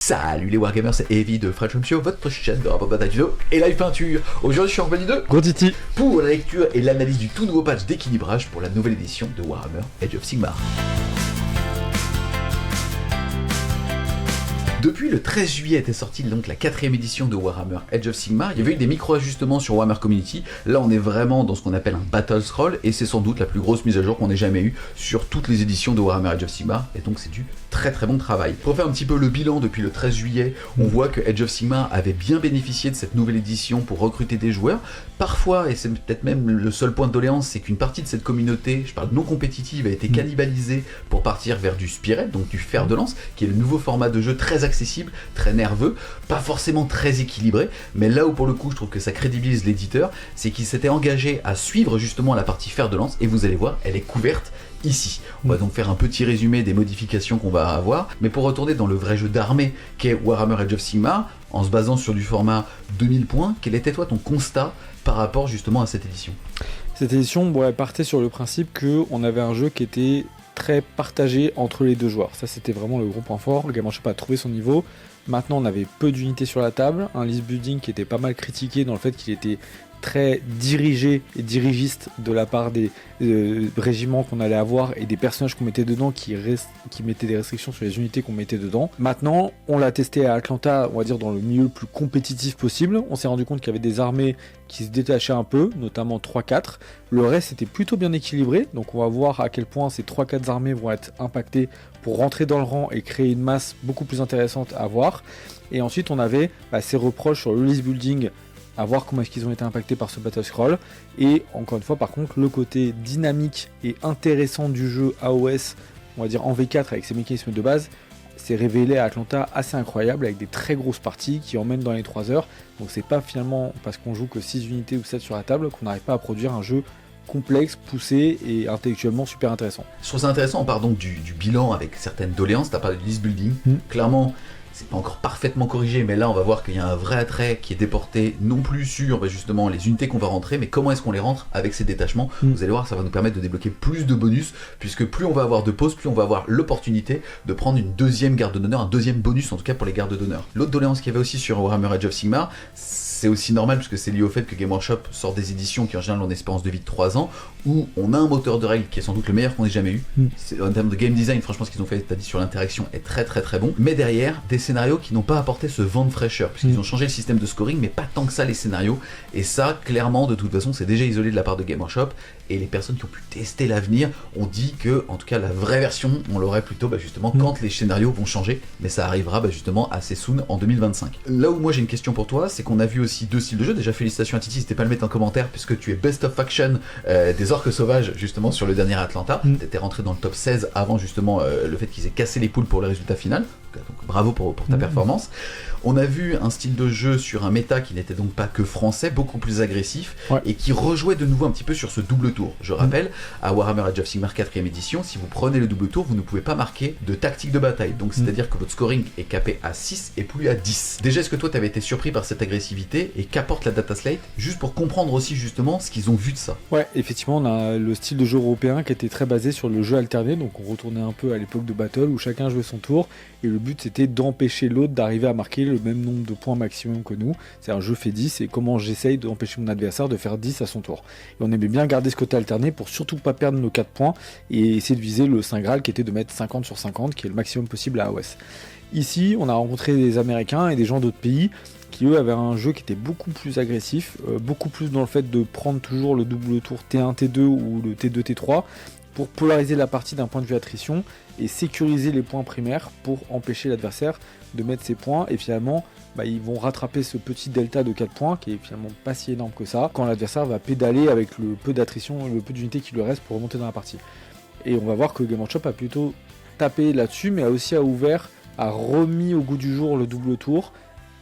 Salut les Wargamers, c'est Evie de French Home Show, votre chaîne de rapport bataille judo et live peinture. Aujourd'hui je suis en compagnie de Gros-Titi pour la lecture et l'analyse du tout nouveau patch d'équilibrage pour la nouvelle édition de Warhammer Age of Sigmar. Depuis le 13 juillet était sortie donc la 4ème édition de Warhammer Age of Sigmar. Il y avait eu des micro-ajustements sur Warhammer Community. Là on est vraiment dans ce qu'on appelle un Battle Scroll et c'est sans doute la plus grosse mise à jour qu'on ait jamais eue sur toutes les éditions de Warhammer Age of Sigmar et donc c'est du très très bon travail. Pour faire un petit peu le bilan depuis le 13 juillet, on voit que Age of Sigmar avait bien bénéficié de cette nouvelle édition pour recruter des joueurs. Parfois, et c'est peut-être même le seul point de doléance, c'est qu'une partie de cette communauté, je parle non compétitive, a été cannibalisée pour partir vers du Spirit, donc du fer de lance, qui est le nouveau format de jeu très accessible, très nerveux, pas forcément très équilibré, mais là où pour le coup je trouve que ça crédibilise l'éditeur, c'est qu'il s'était engagé à suivre justement la partie fer de lance, et vous allez voir, elle est couverte ici. On va donc faire un petit résumé des modifications qu'on va avoir, mais pour retourner dans le vrai jeu d'armée qu'est Warhammer Age of Sigmar, en se basant sur du format 2000 points, quel était toi ton constat par rapport justement à cette édition ? Cette édition elle partait sur le principe qu'on avait un jeu qui était très partagé entre les deux joueurs. Ça c'était vraiment le gros point fort, le Game Workshop a trouvé son niveau. Maintenant on avait peu d'unités sur la table, un list building qui était pas mal critiqué dans le fait qu'il était très dirigé et dirigiste de la part des régiments qu'on allait avoir et des personnages qu'on mettait dedans qui mettaient des restrictions sur les unités qu'on mettait dedans. Maintenant, on l'a testé à Atlanta, on va dire dans le milieu le plus compétitif possible. On s'est rendu compte qu'il y avait des armées qui se détachaient un peu, notamment 3-4. Le reste était plutôt bien équilibré, donc on va voir à quel point ces 3-4 armées vont être impactées pour rentrer dans le rang et créer une masse beaucoup plus intéressante à voir. Et ensuite, on avait ces reproches sur le list building, à voir comment est-ce qu'ils ont été impactés par ce Battle Scroll. Et encore une fois, par contre, le côté dynamique et intéressant du jeu AOS, on va dire en V4 avec ses mécanismes de base, s'est révélé à Atlanta assez incroyable avec des très grosses parties qui emmènent dans les 3 heures. Donc c'est pas finalement parce qu'on joue que 6 unités ou 7 sur la table qu'on n'arrive pas à produire un jeu complexe, poussé et intellectuellement super intéressant. Je trouve ça intéressant, on part donc du bilan avec certaines doléances, t'as parlé de list building, clairement c'est pas encore parfaitement corrigé, mais là on va voir qu'il y a un vrai attrait qui est déporté non plus sur justement les unités qu'on va rentrer, mais comment est-ce qu'on les rentre avec ces détachements. Vous allez voir, ça va nous permettre de débloquer plus de bonus, puisque plus on va avoir de pauses, plus on va avoir l'opportunité de prendre une deuxième garde d'honneur, un deuxième bonus en tout cas pour les gardes d'honneur. L'autre doléance qu'il y avait aussi sur Warhammer Age of Sigmar, c'est aussi normal puisque c'est lié au fait que Game Workshop sort des éditions qui en général ont une espérance de vie de 3 ans, où on a un moteur de règles qui est sans doute le meilleur qu'on ait jamais eu. En termes de game design, franchement ce qu'ils ont fait, t'as dit sur l'interaction, est très très très bon, mais derrière, des scénarios qui n'ont pas apporté ce vent de fraîcheur, puisqu'ils ont changé le système de scoring, mais pas tant que ça les scénarios, et ça, clairement, de toute façon, c'est déjà isolé de la part de Game Workshop, et les personnes qui ont pu tester l'avenir ont dit que, en tout cas, la vraie version, on l'aurait plutôt justement quand les scénarios vont changer, mais ça arrivera justement assez soon en 2025. Là où moi j'ai une question pour toi, c'est qu'on a vu aussi 2 styles de jeu. Déjà félicitations à Titi, n'hésitez pas à le mettre en commentaire puisque tu es Best of Faction des Orques Sauvages justement sur le dernier Atlanta. T'étais rentré dans le top 16 avant justement le fait qu'ils aient cassé les poules pour le résultat final. Donc bravo pour ta performance. On a vu un style de jeu sur un méta qui n'était donc pas que français, beaucoup plus agressif, et qui rejouait de nouveau un petit peu sur ce double tour. Je rappelle, à Warhammer Age of Sigmar 4ème édition, si vous prenez le double tour, vous ne pouvez pas marquer de tactique de bataille. Donc c'est-à-dire que votre scoring est capé à 6 et plus à 10. Déjà, est-ce que toi t'avais été surpris par cette agressivité et qu'apporte la data slate, juste pour comprendre aussi justement ce qu'ils ont vu de ça? Ouais, effectivement, on a le style de jeu européen qui était très basé sur le jeu alterné, donc on retournait un peu à l'époque de Battle où chacun jouait son tour et le but c'était d'empêcher l'autre d'arriver à marquer le même nombre de points maximum que nous. C'est un jeu fait 10 et comment j'essaye d'empêcher mon adversaire de faire 10 à son tour. Et on aimait bien garder ce côté alterné pour surtout pas perdre nos 4 points et essayer de viser le Saint Graal qui était de mettre 50 sur 50 qui est le maximum possible à AOS. Ici, on a rencontré des Américains et des gens d'autres pays qui eux avaient un jeu qui était beaucoup plus agressif, beaucoup plus dans le fait de prendre toujours le double tour T1, T2 ou le T2, T3 pour polariser la partie d'un point de vue attrition et sécuriser les points primaires pour empêcher l'adversaire de mettre ses points et finalement ils vont rattraper ce petit delta de 4 points qui est finalement pas si énorme que ça quand l'adversaire va pédaler avec le peu d'attrition, le peu d'unités qui lui reste pour remonter dans la partie. Et on va voir que Game Workshop a plutôt tapé là-dessus mais a aussi ouvert, a remis au goût du jour le double tour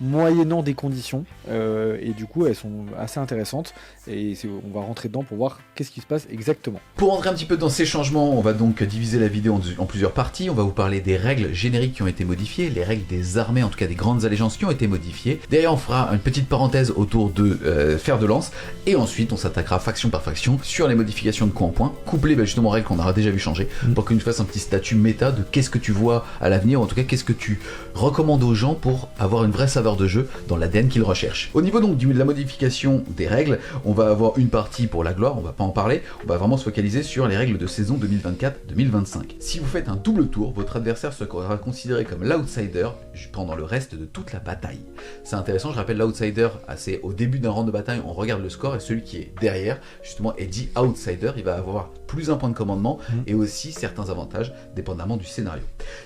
moyennant des conditions, et du coup elles sont assez intéressantes, et on va rentrer dedans pour voir qu'est-ce qui se passe exactement. Pour rentrer un petit peu dans ces changements, on va donc diviser la vidéo en plusieurs parties. On va vous parler des règles génériques qui ont été modifiées, les règles des armées, en tout cas des grandes allégeances qui ont été modifiées. Derrière on fera une petite parenthèse autour de fer de lance, et ensuite on s'attaquera faction par faction sur les modifications de coup en point, couplées justement aux règles qu'on aura déjà vu changer, pour que nous fasse un petit statut méta de qu'est-ce que tu vois à l'avenir, ou en tout cas qu'est-ce que tu recommandes aux gens pour avoir une vraie saveur de jeu dans l'ADN qu'ils recherchent. Au niveau donc de la modification des règles, on va avoir une partie pour la gloire, on va pas en parler, on va vraiment se focaliser sur les règles de saison 2024-2025. Si vous faites un double tour, votre adversaire sera considéré comme l'outsider pendant le reste de toute la bataille. C'est intéressant, je rappelle l'outsider, c'est au début d'un round de bataille, on regarde le score, et celui qui est derrière, justement, est dit outsider, il va avoir plus un point de commandement, et aussi certains avantages, dépendamment du scénario.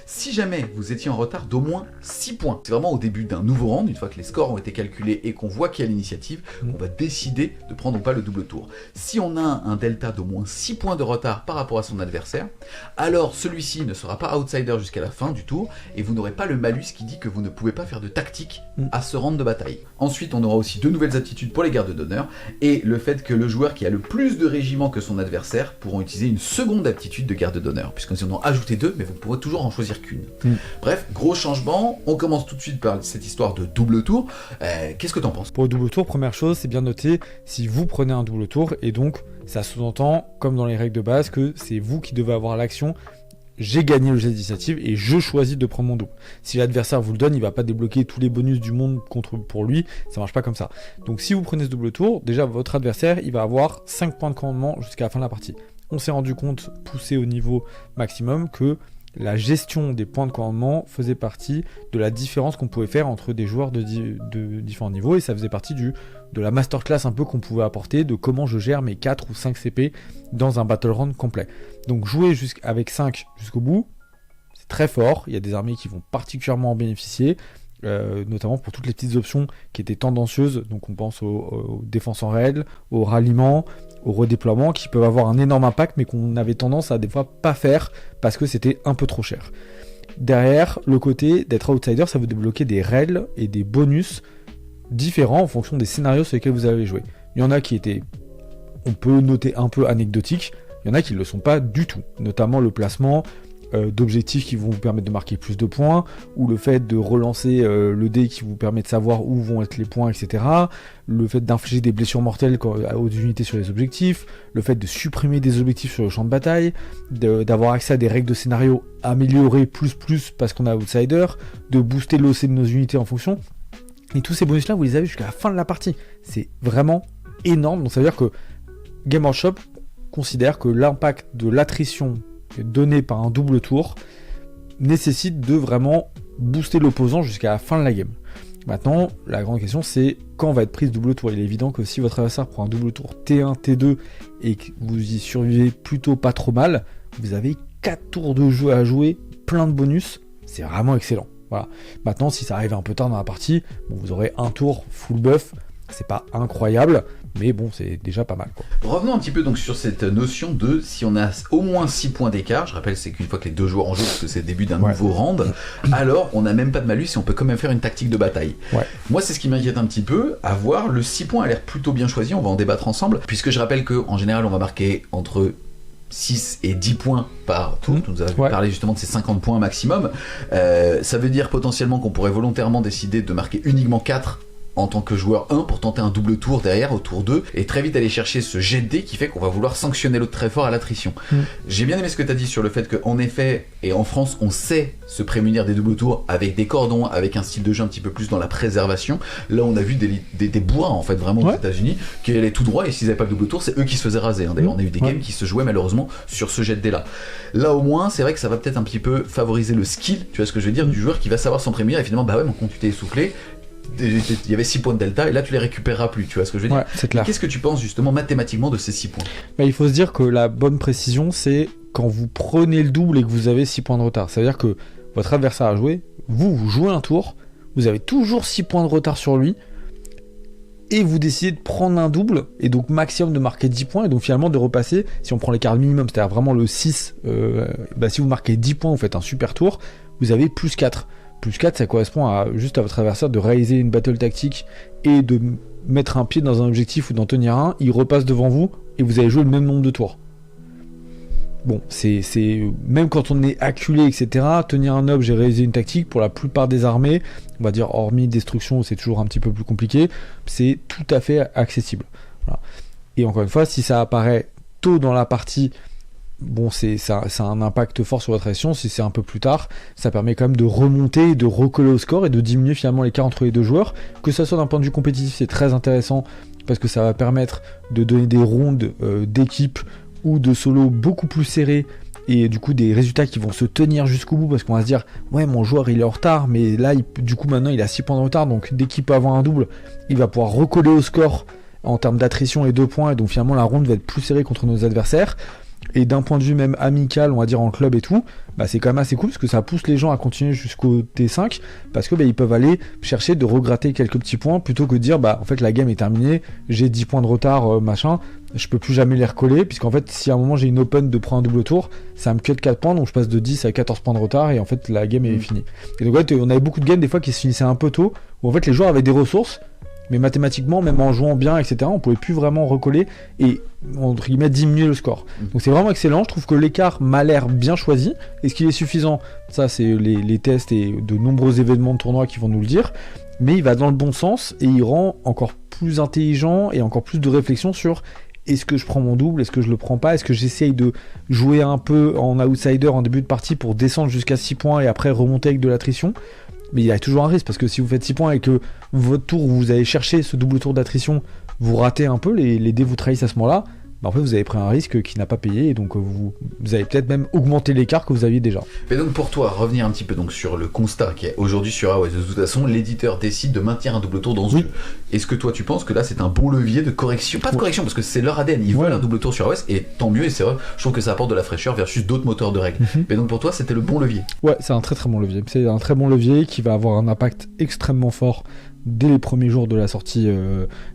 Si jamais vous étiez en retard d'au moins 6 points, c'est vraiment au début d'un nouveau round, une fois que les scores ont été calculés et qu'on voit qui a l'initiative, on va décider de prendre ou pas le double tour. Si on a un delta d'au moins 6 points de retard par rapport à son adversaire, alors celui-ci ne sera pas outsider jusqu'à la fin du tour, et vous n'aurez pas le malus qui dit que vous ne pouvez pas faire de tactique à ce round de bataille. Ensuite, on aura aussi 2 nouvelles aptitudes pour les gardes d'honneur, et le fait que le joueur qui a le plus de régiments que son adversaire pourront utiliser une seconde aptitude de garde d'honneur, puisqu'on en a ajouté 2, mais vous pourrez toujours en choisir qu'une. Bref, gros changement, on commence tout de suite par cette histoire de double tour. Qu'est-ce que t'en penses? Pour le double tour, première chose, c'est bien noté si vous prenez un double tour, et donc ça sous-entend, comme dans les règles de base, que c'est vous qui devez avoir l'action. J'ai gagné le jet d'initiative et je choisis de prendre mon double. Si l'adversaire vous le donne, il va pas débloquer tous les bonus du monde pour lui, ça marche pas comme ça. Donc si vous prenez ce double tour, déjà votre adversaire, il va avoir 5 points de commandement jusqu'à la fin de la partie. On s'est rendu compte, poussé au niveau maximum, que la gestion des points de commandement faisait partie de la différence qu'on pouvait faire entre des joueurs de différents niveaux, et ça faisait partie de la masterclass un peu qu'on pouvait apporter, de comment je gère mes 4 ou 5 CP dans un battle round complet. Donc jouer avec 5 jusqu'au bout, c'est très fort, il y a des armées qui vont particulièrement en bénéficier, notamment pour toutes les petites options qui étaient tendancieuses, donc on pense aux défenses en règle, au ralliement, au redéploiement, qui peuvent avoir un énorme impact, mais qu'on avait tendance à des fois pas faire, parce que c'était un peu trop cher. Derrière, le côté d'être outsider, ça vous débloquer des règles et des bonus différents en fonction des scénarios sur lesquels vous avez joué. Il y en a qui étaient, on peut noter, un peu anecdotiques, il y en a qui ne le sont pas du tout, notamment le placement d'objectifs qui vont vous permettre de marquer plus de points, ou le fait de relancer le dé qui vous permet de savoir où vont être les points, etc. Le fait d'infliger des blessures mortelles aux unités sur les objectifs, le fait de supprimer des objectifs sur le champ de bataille, d'avoir accès à des règles de scénario améliorées plus parce qu'on a outsider, de booster l'OC de nos unités en fonction. Et tous ces bonus-là, vous les avez jusqu'à la fin de la partie. C'est vraiment énorme. Donc ça veut dire que Game Workshop considère que l'impact de l'attrition donné par un double tour nécessite de vraiment booster l'opposant jusqu'à la fin de la game. Maintenant, la grande question, c'est quand va être prise double tour. Il est évident que si votre adversaire prend un double tour T1, T2 et que vous y survivez plutôt pas trop mal, vous avez 4 tours de jeu à jouer, plein de bonus, c'est vraiment excellent. Voilà. Maintenant, si ça arrive un peu tard dans la partie, vous aurez un tour full buff, c'est pas incroyable, mais bon, c'est déjà pas mal, quoi. Revenons un petit peu donc sur cette notion de si on a au moins 6 points d'écart, je rappelle c'est qu'une fois que les deux joueurs en jouent, parce que c'est le début d'un nouveau round, alors on n'a même pas de malus et on peut quand même faire une tactique de bataille. Moi c'est ce qui m'inquiète un petit peu, à voir, le 6 points a l'air plutôt bien choisi, on va en débattre ensemble, puisque je rappelle qu'en général on va marquer entre 6 et 10 points par tour, tu nous as parlé justement de ces 50 points maximum, ça veut dire potentiellement qu'on pourrait volontairement décider de marquer uniquement 4 en tant que joueur 1 pour tenter un double tour derrière au tour 2 et très vite aller chercher ce jet de dés qui fait qu'on va vouloir sanctionner l'autre très fort à l'attrition. J'ai bien aimé ce que tu as dit sur le fait qu'en effet, et en France on sait se prémunir des doubles tours avec des cordons, avec un style de jeu un petit peu plus dans la préservation. Là on a vu des bourrins en fait vraiment aux États-Unis qui allaient tout droit et s'ils n'avaient pas le double tour c'est eux qui se faisaient raser. D'ailleurs on a eu des games qui se jouaient malheureusement sur ce jet de dés là. Là au moins c'est vrai que ça va peut-être un petit peu favoriser le skill, tu vois ce que je veux dire, du joueur qui va savoir s'en prémunir et finalement bah ouais mais quand tu t'es essoufflé il y avait 6 points de delta et là tu les récupéreras plus, tu vois ce que je veux dire. C'est clair. Qu'est-ce que tu penses justement mathématiquement de ces 6 points? Il faut se dire que la bonne précision c'est quand vous prenez le double et que vous avez 6 points de retard, ça veut dire que votre adversaire a joué, vous jouez un tour, vous avez toujours 6 points de retard sur lui et vous décidez de prendre un double et donc maximum de marquer 10 points et donc finalement de repasser, si on prend l'écart minimum, c'est-à-dire vraiment le 6, si vous marquez 10 points, vous faites un super tour, vous avez plus 4. plus 4, ça correspond à juste à votre adversaire de réaliser une battle tactique et de mettre un pied dans un objectif ou d'en tenir un, il repasse devant vous et vous allez jouer le même nombre de tours. Bon, c'est même quand on est acculé, etc., tenir un objet et réaliser une tactique, pour la plupart des armées, on va dire hormis destruction, c'est toujours un petit peu plus compliqué, c'est tout à fait accessible. Voilà. Et encore une fois, si ça apparaît tôt dans la partie, bon, ça a un impact fort sur votre action. Si c'est un peu plus tard, ça permet quand même de remonter, de recoller au score et de diminuer finalement l'écart entre les deux joueurs. Que ça soit d'un point de vue compétitif, c'est très intéressant parce que ça va permettre de donner des rounds d'équipe ou de solo beaucoup plus serrés et du coup des résultats qui vont se tenir jusqu'au bout parce qu'on va se dire ouais, mon joueur il est en retard, mais là du coup maintenant il a 6 points de retard, donc dès qu'il peut avoir un double, il va pouvoir recoller au score en termes d'attrition et 2 points, et donc finalement la round va être plus serrée contre nos adversaires. Et d'un point de vue même amical, on va dire en club et tout, bah c'est quand même assez cool parce que ça pousse les gens à continuer jusqu'au T5 parce que bah, ils peuvent aller chercher de regratter quelques petits points plutôt que de dire bah en fait la game est terminée, j'ai 10 points de retard, machin, je peux plus jamais les recoller, puisqu'en fait si à un moment j'ai une open de prendre un double tour, ça me cut 4 points, donc je passe de 10 à 14 points de retard et en fait la game est finie. Et donc ouais, on avait beaucoup de games des fois qui se finissaient un peu tôt, où en fait les joueurs avaient des ressources, mais mathématiquement, même en jouant bien, etc., on pouvait plus vraiment recoller et, entre guillemets, diminuer le score. Donc c'est vraiment excellent, je trouve que l'écart m'a l'air bien choisi. Est-ce qu'il est suffisant ? Ça, c'est les tests et de nombreux événements de tournoi qui vont nous le dire. Mais il va dans le bon sens et il rend encore plus intelligent et encore plus de réflexion sur est-ce que je prends mon double, est-ce que je le prends pas, est-ce que j'essaye de jouer un peu en outsider en début de partie pour descendre jusqu'à 6 points et après remonter avec de l'attrition. Mais il y a toujours un risque, parce que si vous faites 6 points et que votre tour où vous allez chercher ce double tour d'attrition, vous ratez un peu, les dés vous trahissent à ce moment-là, bah en fait vous avez pris un risque qui n'a pas payé, et donc vous avez peut-être même augmenté l'écart que vous aviez déjà. Mais donc pour toi, revenir un petit peu donc sur le constat qui est aujourd'hui sur AOS, de toute façon l'éditeur décide de maintenir un double tour dans ce jeu. Est-ce que toi tu penses que là c'est un bon levier de correction, pas de correction parce que c'est leur ADN, ils veulent un double tour sur AOS et tant mieux, et c'est vrai, je trouve que ça apporte de la fraîcheur versus d'autres moteurs de règles. Mais donc pour toi c'était le bon levier. Ouais, c'est un très très bon levier, c'est un très bon levier qui va avoir un impact extrêmement fort dès les premiers jours de la sortie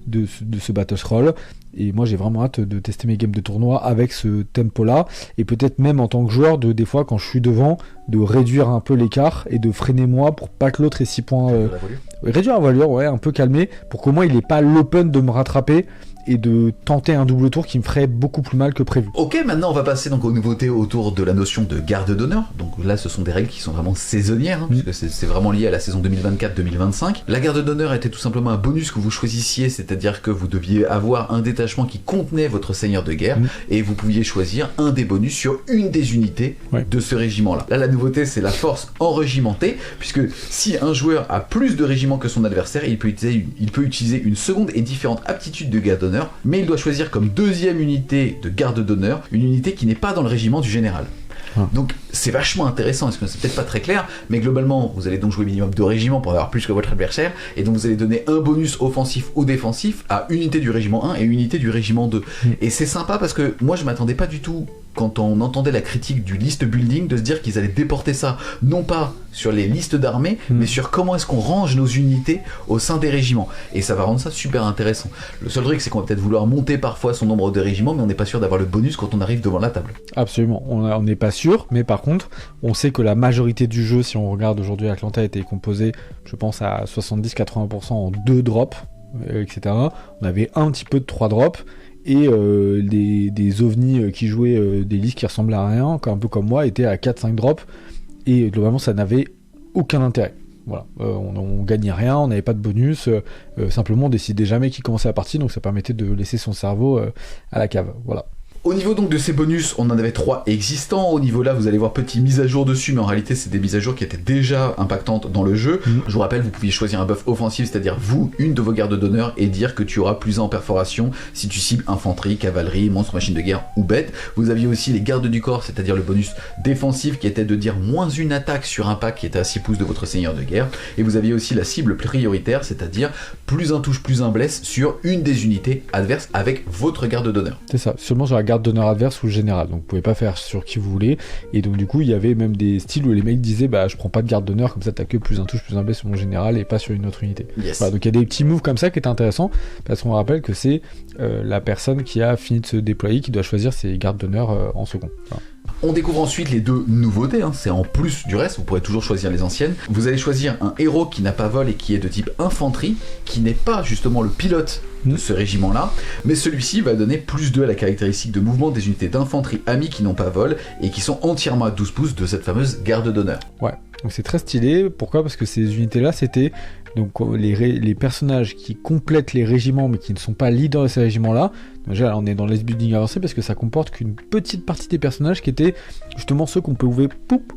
de ce Battle Roll. Et moi j'ai vraiment hâte de tester mes games de tournoi avec ce tempo là, et peut-être même en tant que joueur des fois quand je suis devant de réduire un peu l'écart et de freiner moi pour pas que l'autre ait 6 points réduire la voilure, ouais, un peu calmer pour qu'au moins il ait pas l'open de me rattraper et de tenter un double tour qui me ferait beaucoup plus mal que prévu. Ok, maintenant on va passer donc aux nouveautés autour de la notion de garde d'honneur. Donc là ce sont des règles qui sont vraiment saisonnières, puisque c'est vraiment lié à la saison 2024-2025. La garde d'honneur était tout simplement un bonus que vous choisissiez, c'est-à-dire que vous deviez avoir un détachement qui contenait votre seigneur de guerre, et vous pouviez choisir un des bonus sur une des unités de ce régiment-là. Là la nouveauté c'est la force enrégimentée, puisque si un joueur a plus de régiments que son adversaire, il peut utiliser une seconde et différente aptitude de garde d'honneur, mais il doit choisir comme deuxième unité de garde d'honneur une unité qui n'est pas dans le régiment du général. Donc c'est vachement intéressant, parce que c'est peut-être pas très clair, mais globalement vous allez donc jouer minimum 2 régiments pour avoir plus que votre adversaire, et donc vous allez donner un bonus offensif ou défensif à une unité du régiment 1 et une unité du régiment 2. Et c'est sympa parce que moi je m'attendais pas du tout, quand on entendait la critique du list building, de se dire qu'ils allaient déporter ça, non pas sur les listes d'armées, mais sur comment est-ce qu'on range nos unités au sein des régiments. Et ça va rendre ça super intéressant. Le seul truc, c'est qu'on va peut-être vouloir monter parfois son nombre de régiments, mais on n'est pas sûr d'avoir le bonus quand on arrive devant la table. Absolument, on n'est pas sûr, mais par contre, on sait que la majorité du jeu, si on regarde aujourd'hui, Atlanta a été composé, je pense, à 70-80% en 2 drops, etc. On avait un petit peu de 3 drops, et des ovnis qui jouaient des listes qui ressemblaient à rien, un peu comme moi, étaient à 4-5 drops, et globalement ça n'avait aucun intérêt. Voilà, on gagnait rien, on n'avait pas de bonus, simplement on décidait jamais qui commençait la partie, donc ça permettait de laisser son cerveau à la cave. Voilà. Au niveau donc de ces bonus, on en avait 3 existants. Au niveau là, vous allez voir petit mise à jour dessus, mais en réalité c'est des mises à jour qui étaient déjà impactantes dans le jeu. Je vous rappelle, vous pouviez choisir un buff offensif, c'est-à-dire vous, une de vos gardes d'honneur, et dire que tu auras plus 1 en perforation si tu cibles infanterie, cavalerie, monstre, machine de guerre ou bête. Vous aviez aussi les gardes du corps, c'est-à-dire le bonus défensif qui était de dire moins 1 attaque sur un pack qui était à 6 pouces de votre seigneur de guerre. Et vous aviez aussi la cible prioritaire, c'est-à-dire plus 1 touche, plus 1 blesse sur une des unités adverses avec votre garde d'honneur. C'est ça, seulement sur la garde d'honneur adverse ou le général, donc vous pouvez pas faire sur qui vous voulez, et donc du coup il y avait même des styles où les mecs disaient bah je prends pas de garde d'honneur, comme ça t'as que plus 1 touche, plus 1 blesse sur mon général et pas sur une autre unité. Voilà, donc il y a des petits moves comme ça qui étaient intéressants, parce qu'on rappelle que c'est la personne qui a fini de se déployer qui doit choisir ses gardes d'honneur en second. Voilà. On découvre ensuite les 2 nouveautés, c'est en plus du reste, vous pourrez toujours choisir les anciennes. Vous allez choisir un héros qui n'a pas vol et qui est de type infanterie, qui n'est pas justement le pilote de ce régiment-là, mais celui-ci va donner plus 2 à la caractéristique de mouvement des unités d'infanterie amis qui n'ont pas vol et qui sont entièrement à 12 pouces de cette fameuse garde d'honneur. Ouais, donc c'est très stylé. Pourquoi ? Parce que ces unités-là, c'était donc les personnages qui complètent les régiments mais qui ne sont pas leaders de ces régiments-là. Déjà, là, on est dans les building avancé parce que ça comporte qu'une petite partie des personnages qui étaient justement ceux qu'on pouvait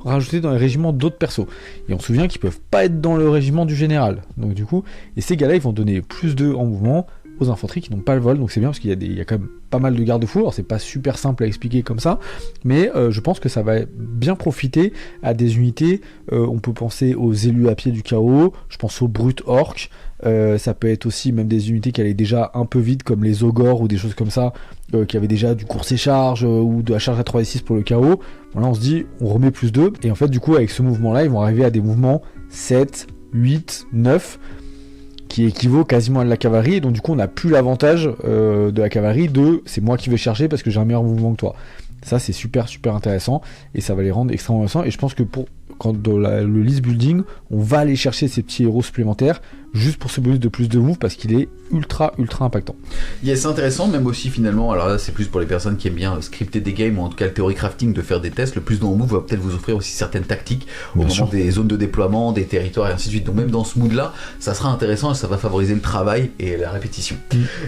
rajouter dans les régiments d'autres persos. Et on se souvient qu'ils peuvent pas être dans le régiment du général. Donc du coup, et ces gars-là, ils vont donner plus 2 en mouvement aux infanteries qui n'ont pas le vol, donc c'est bien parce qu'il y a quand même pas mal de garde-fous. Alors c'est pas super simple à expliquer comme ça, mais je pense que ça va bien profiter à des unités. On peut penser aux élus à pied du chaos, je pense aux brutes orques, ça peut être aussi même des unités qui allaient déjà un peu vite comme les ogres ou des choses comme ça, qui avaient déjà du course et charge ou de la charge à 3d6 pour le chaos. Bon, là on se dit on remet plus 2, et en fait du coup avec ce mouvement là ils vont arriver à des mouvements 7, 8, 9 qui équivaut quasiment à de la cavalerie, et donc du coup on n'a plus l'avantage de la cavalerie de c'est moi qui vais chercher parce que j'ai un meilleur mouvement que toi. Ça c'est super intéressant et ça va les rendre extrêmement intéressants, et je pense que quand dans le list building on va aller chercher ces petits héros supplémentaires juste pour ce bonus de plus de move parce qu'il est ultra impactant. Yes, c'est intéressant, même aussi finalement, alors là c'est plus pour les personnes qui aiment bien scripter des games ou en tout cas le theory crafting, de faire des tests. Le plus de move va peut-être vous offrir aussi certaines tactiques au moment des zones de déploiement, des territoires et ainsi de suite. Donc même dans ce mood là, ça sera intéressant et ça va favoriser le travail et la répétition.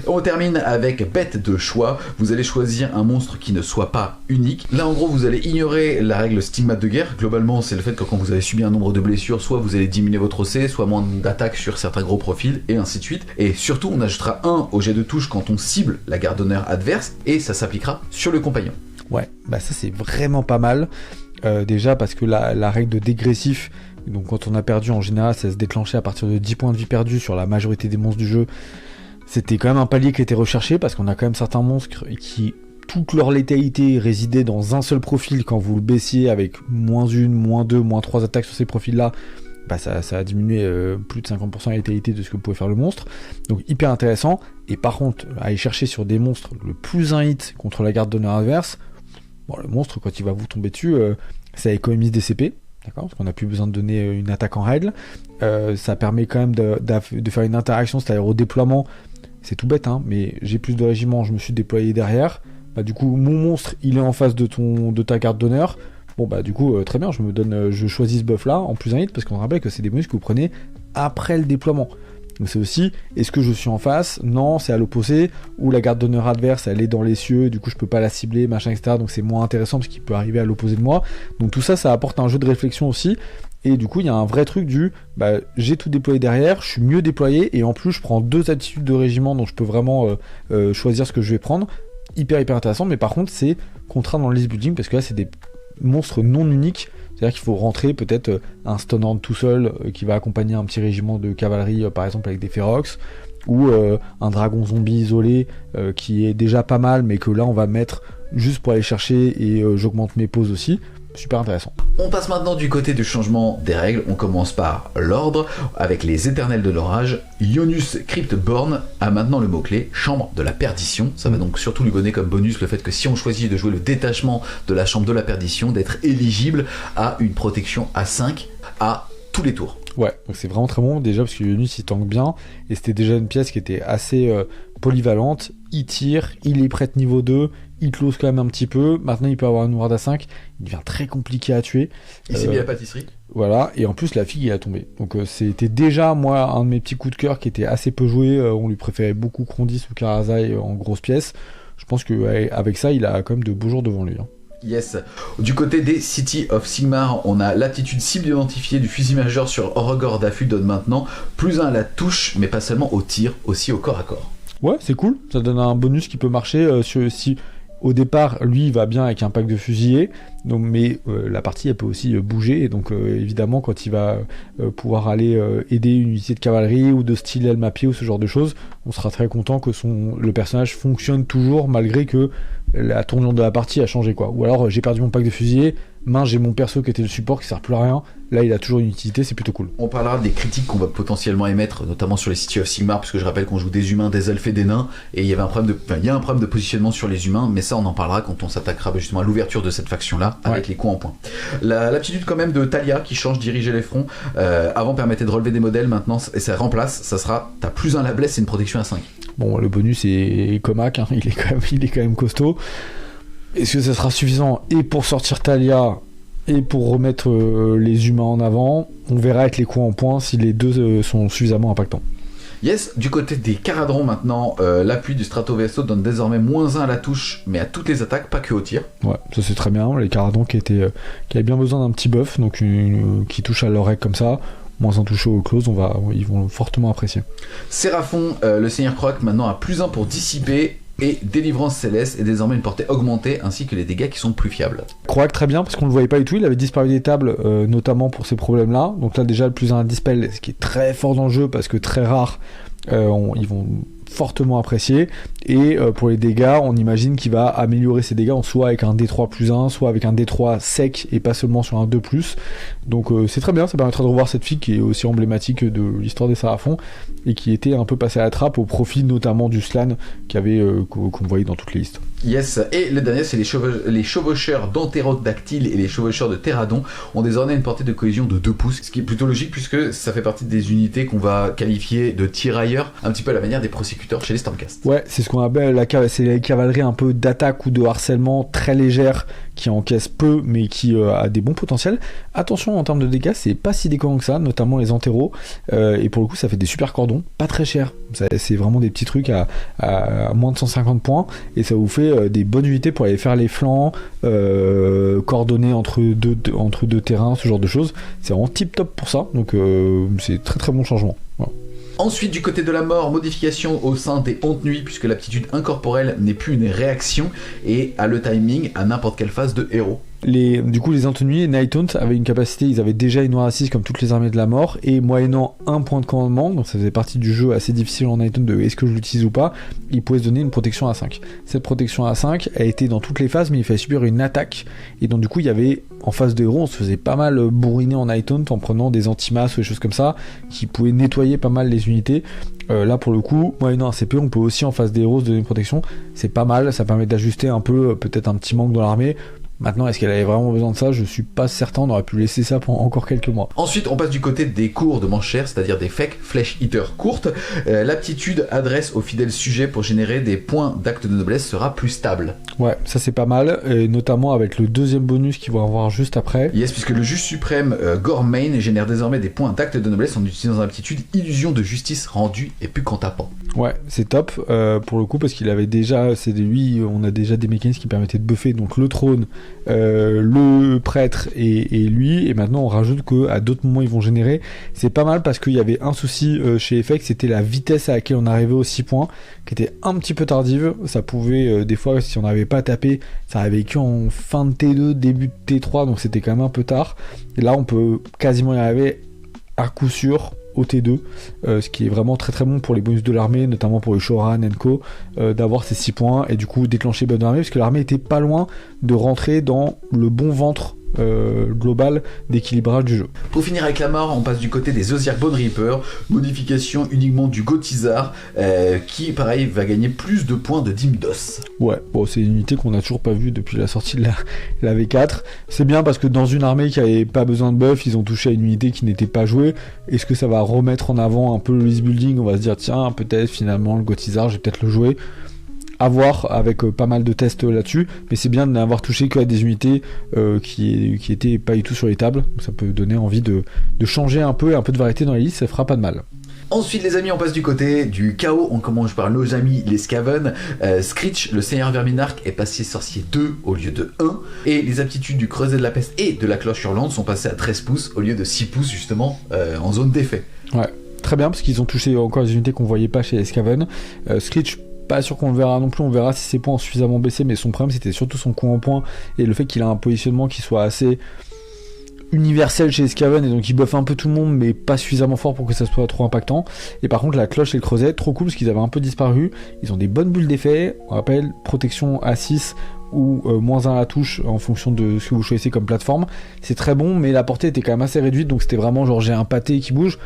On termine avec bête de choix. Vous allez choisir un monstre qui ne soit pas unique. Là en gros vous allez ignorer la règle stigmate de guerre. Globalement c'est le fait que quand vous avez subi un nombre de blessures, soit vous allez diminuer votre OC, soit moins d'attaques sur certains gros profils et ainsi de suite. Et surtout on ajoutera 1 au jet de touche quand on cible la garde d'honneur adverse, et ça s'appliquera sur le compagnon. Ouais, bah ça c'est vraiment pas mal. Déjà parce que la règle de dégressif, donc quand on a perdu en général ça se déclenchait à partir de 10 points de vie perdus sur la majorité des monstres du jeu. C'était quand même un palier qui était recherché parce qu'on a quand même certains monstres qui toute leur létalité résidait dans un seul profil. Quand vous le baissiez avec -1, -2, -3 attaques sur ces profils là, bah ça a diminué plus de 50% la létalité de ce que pouvait faire le monstre. Donc hyper intéressant. Et par contre, aller chercher sur des monstres le plus un hit contre la garde d'honneur adverse, bon, le monstre quand il va vous tomber dessus, ça économise des CP, d'accord, parce qu'on n'a plus besoin de donner une attaque en règle. Ça permet quand même de faire une interaction, c'est-à-dire au déploiement, c'est tout bête, hein, mais j'ai plus de régiments, je me suis déployé derrière. Bah, du coup, mon monstre, il est en face de ta garde d'honneur. Bon bah du coup très bien, je choisis ce buff là en plus un hit parce qu'on rappelle que c'est des bonus que vous prenez après le déploiement. Donc c'est aussi, est-ce que je suis en face ? Non, c'est à l'opposé, ou la garde d'honneur adverse elle est dans les cieux, du coup je peux pas la cibler, machin etc. Donc c'est moins intéressant parce qu'il peut arriver à l'opposé de moi. Donc tout ça, ça apporte un jeu de réflexion aussi. Et du coup il y a un vrai truc du j'ai tout déployé derrière, je suis mieux déployé et en plus je prends 2 attitudes de régiment, donc je peux vraiment choisir ce que je vais prendre. Hyper intéressant, mais par contre c'est contraint dans le list building parce que là c'est des monstres non uniques, c'est-à-dire qu'il faut rentrer peut-être un Stonehorn tout seul qui va accompagner un petit régiment de cavalerie par exemple avec des Ferox, ou un dragon zombie isolé qui est déjà pas mal mais que là on va mettre juste pour aller chercher et j'augmente mes poses aussi. Super intéressant. On passe maintenant du côté du changement des règles. On commence par l'ordre avec les éternels de l'orage. Ionus Cryptborn a maintenant le mot-clé chambre de la perdition. Ça va donc surtout lui donner comme bonus le fait que si on choisit de jouer le détachement de la chambre de la perdition, d'être éligible à une protection à 5 à tous les tours. Ouais, donc c'est vraiment très bon déjà parce que Ionus il tank bien et c'était déjà une pièce qui était assez polyvalente. Il tire, il est prête niveau 2, il close quand même un petit peu. Maintenant il peut avoir une ward à 5, il devient très compliqué à tuer. Il s'est mis à la pâtisserie. Voilà, et en plus la fille il a tombé. Donc c'était déjà moi un de mes petits coups de cœur qui était assez peu joué. On lui préférait beaucoup Krondys ou Karazai en grosses pièces. Je pense qu'avec ça il a quand même de beaux jours devant lui. Hein. Yes. Du côté des City of Sigmar, on a l'aptitude cible identifiée du fusil majeur sur Orgor d'affût donne maintenant +1 à la touche, mais pas seulement au tir, aussi au corps à corps. Ouais, c'est cool, ça donne un bonus qui peut marcher si au départ lui il va bien avec un pack de fusillés, donc, mais la partie elle peut aussi bouger, et donc évidemment quand il va pouvoir aller aider une unité de cavalerie ou de style Elmapier ou ce genre de choses, on sera très content que le personnage fonctionne toujours malgré que la tournure de la partie a changé, quoi. Ou alors j'ai perdu mon pack de fusiliers, j'ai mon perso qui était le support qui sert plus à rien, là il a toujours une utilité, c'est plutôt cool. On parlera des critiques qu'on va potentiellement émettre, notamment sur les City of Sigmar, parce que je rappelle qu'on joue des humains, des elfes et des nains, et il y a un problème de positionnement sur les humains, mais ça on en parlera quand on s'attaquera justement à l'ouverture de cette faction-là, avec les coups en point. L'aptitude quand même de Talia, qui change diriger les fronts, avant permettait de relever des modèles, maintenant, et ça remplace, ça sera, t'as plus un la blesse et une protection à 5. Bon, le bonus est Comac, il est quand même costaud. Est-ce que ça sera suffisant et pour sortir Talia et pour remettre les humains en avant? On verra avec les coups en point si les deux sont suffisamment impactants. Yes, du côté des Caradrons maintenant, l'appui du Stratovesto donne désormais -1 à la touche, mais à toutes les attaques, pas que au tir. Ouais, ça c'est très bien. Les Caradrons qui avaient bien besoin d'un petit buff, donc qui touche à l'oreille comme ça. -1 touché au close, ils vont fortement apprécier. Séraphon, le Seigneur Croc, maintenant a +1 pour dissiper. Et Délivrance Céleste est désormais une portée augmentée, ainsi que les dégâts qui sont plus fiables. Croac, très bien, parce qu'on ne le voyait pas du tout, il avait disparu des tables, notamment pour ces problèmes-là. Donc là déjà le +1 dispel, ce qui est très fort dans le jeu, parce que très rare, ils vont fortement apprécier. Et pour les dégâts, on imagine qu'il va améliorer ses dégâts, soit avec un D3 +1, soit avec un D3 sec, et pas seulement sur un 2+. Donc c'est très bien, ça permettra de revoir cette fille qui est aussi emblématique de l'histoire des Séraphons, et qui était un peu passée à la trappe au profit notamment du Slann, qu'on voyait dans toutes les listes. Yes, et le dernier, c'est les chevaucheurs d'Antérodactyle et les chevaucheurs de Terradon ont désormais une portée de cohésion de 2 pouces, ce qui est plutôt logique puisque ça fait partie des unités qu'on va qualifier de tirailleurs, un petit peu à la manière des prosécuteurs chez les Stormcast. Ouais, c'est ce qu'on appelle c'est la cavalerie un peu d'attaque ou de harcèlement très légère, qui encaisse peu mais qui a des bons potentiels. Attention, en termes de dégâts, c'est pas si déconnant que ça, notamment les antéros, et pour le coup ça fait des super cordons, pas très cher, c'est vraiment des petits trucs à moins de 150 points, et ça vous fait des bonnes unités pour aller faire les flancs, coordonner entre deux terrains, ce genre de choses. C'est vraiment tip top pour ça, donc c'est très très bon changement. Voilà. Ensuite, du côté de la mort, modification au sein des Hontes Nuits, puisque l'aptitude incorporelle n'est plus une réaction et a le timing à n'importe quelle phase de héros. Du coup, les Antonuis et Night Hunt avaient une capacité, ils avaient déjà une noire assise comme toutes les armées de la mort, et moyennant un point de commandement, donc ça faisait partie du jeu assez difficile en Night Hunt de est-ce que je l'utilise ou pas, ils pouvaient se donner une protection à 5. Cette protection à 5 a été dans toutes les phases, mais il fallait subir une attaque, et donc du coup il y avait, en phase de héros, on se faisait pas mal bourriner en Night Hunt en prenant des anti-masses ou des choses comme ça, qui pouvaient nettoyer pas mal les unités. Là pour le coup, moyennant un CP, on peut aussi en phase des héros se donner une protection, c'est pas mal, ça permet d'ajuster un peu, peut-être un petit manque dans l'armée. Maintenant, est-ce qu'elle avait vraiment besoin de ça? Je suis pas certain, on aurait pu laisser ça pendant encore quelques mois. Ensuite, on passe du côté des cours de manchères, c'est-à-dire des fake Flesh Eater courtes. L'aptitude adresse au fidèle sujet pour générer des points d'acte de noblesse sera plus stable. Ouais, ça c'est pas mal, et notamment avec le deuxième bonus qu'ils vont avoir juste après. Yes, puisque le juge suprême Gormain génère désormais des points d'acte de noblesse en utilisant l'aptitude illusion de justice rendue et plus qu'en tapant. Ouais, c'est top pour le coup, parce qu'il avait déjà, lui, on a déjà des mécanismes qui permettaient de buffer, donc le trône, le prêtre et lui, et maintenant on rajoute qu'à d'autres moments ils vont générer. C'est pas mal parce qu'il y avait un souci chez FX, c'était la vitesse à laquelle on arrivait aux 6 points, qui était un petit peu tardive. Ça pouvait, des fois, si on n'avait pas tapé, ça arrivait qu'en fin de T2, début de T3, donc c'était quand même un peu tard. Et là on peut quasiment y arriver à coup sûr au T2, ce qui est vraiment très très bon pour les bonus de l'armée, notamment pour les Shoran et Co, d'avoir ces 6 points et du coup déclencher bonne armée, parce que l'armée était pas loin de rentrer dans le bon ventre global d'équilibrage du jeu. Pour finir avec la mort, on passe du côté des Osiark Bone Reaper, modification uniquement du Gotizar, qui pareil va gagner plus de points de dîme d'os. Ouais, bon, c'est une unité qu'on a toujours pas vue depuis la sortie de la V4. C'est bien parce que dans une armée qui avait pas besoin de buff, ils ont touché à une unité qui n'était pas jouée. Est-ce que ça va remettre en avant un peu le list building? On va se dire tiens, peut-être finalement le Gotizar, je vais peut-être le jouer. À voir avec pas mal de tests là-dessus, mais c'est bien de n'avoir touché que à des unités qui étaient pas du tout sur les tables. Ça peut donner envie de changer un peu de variété dans les listes, ça fera pas de mal. Ensuite les amis, on passe du côté du chaos, on commence par nos amis les Skaven. Screech, le Seigneur Verminarque, est passé sorcier 2 au lieu de 1, et les aptitudes du Creuset de la Peste et de la Cloche Hurlante sont passées à 13 pouces au lieu de 6 pouces justement en zone d'effet. Ouais, très bien, parce qu'ils ont touché encore des unités qu'on voyait pas chez les Skaven. Screech, pas sûr qu'on le verra non plus, on verra si ses points ont suffisamment baissé, mais son problème c'était surtout son coup en point et le fait qu'il a un positionnement qui soit assez universel chez Skaven, et donc il buff un peu tout le monde, mais pas suffisamment fort pour que ça soit trop impactant. Et par contre, la cloche et le creuset, trop cool, parce qu'ils avaient un peu disparu. Ils ont des bonnes bulles d'effet, on rappelle, protection à 6 ou -1 à la touche en fonction de ce que vous choisissez comme plateforme. C'est très bon, mais la portée était quand même assez réduite, donc c'était vraiment genre j'ai un pâté qui bouge.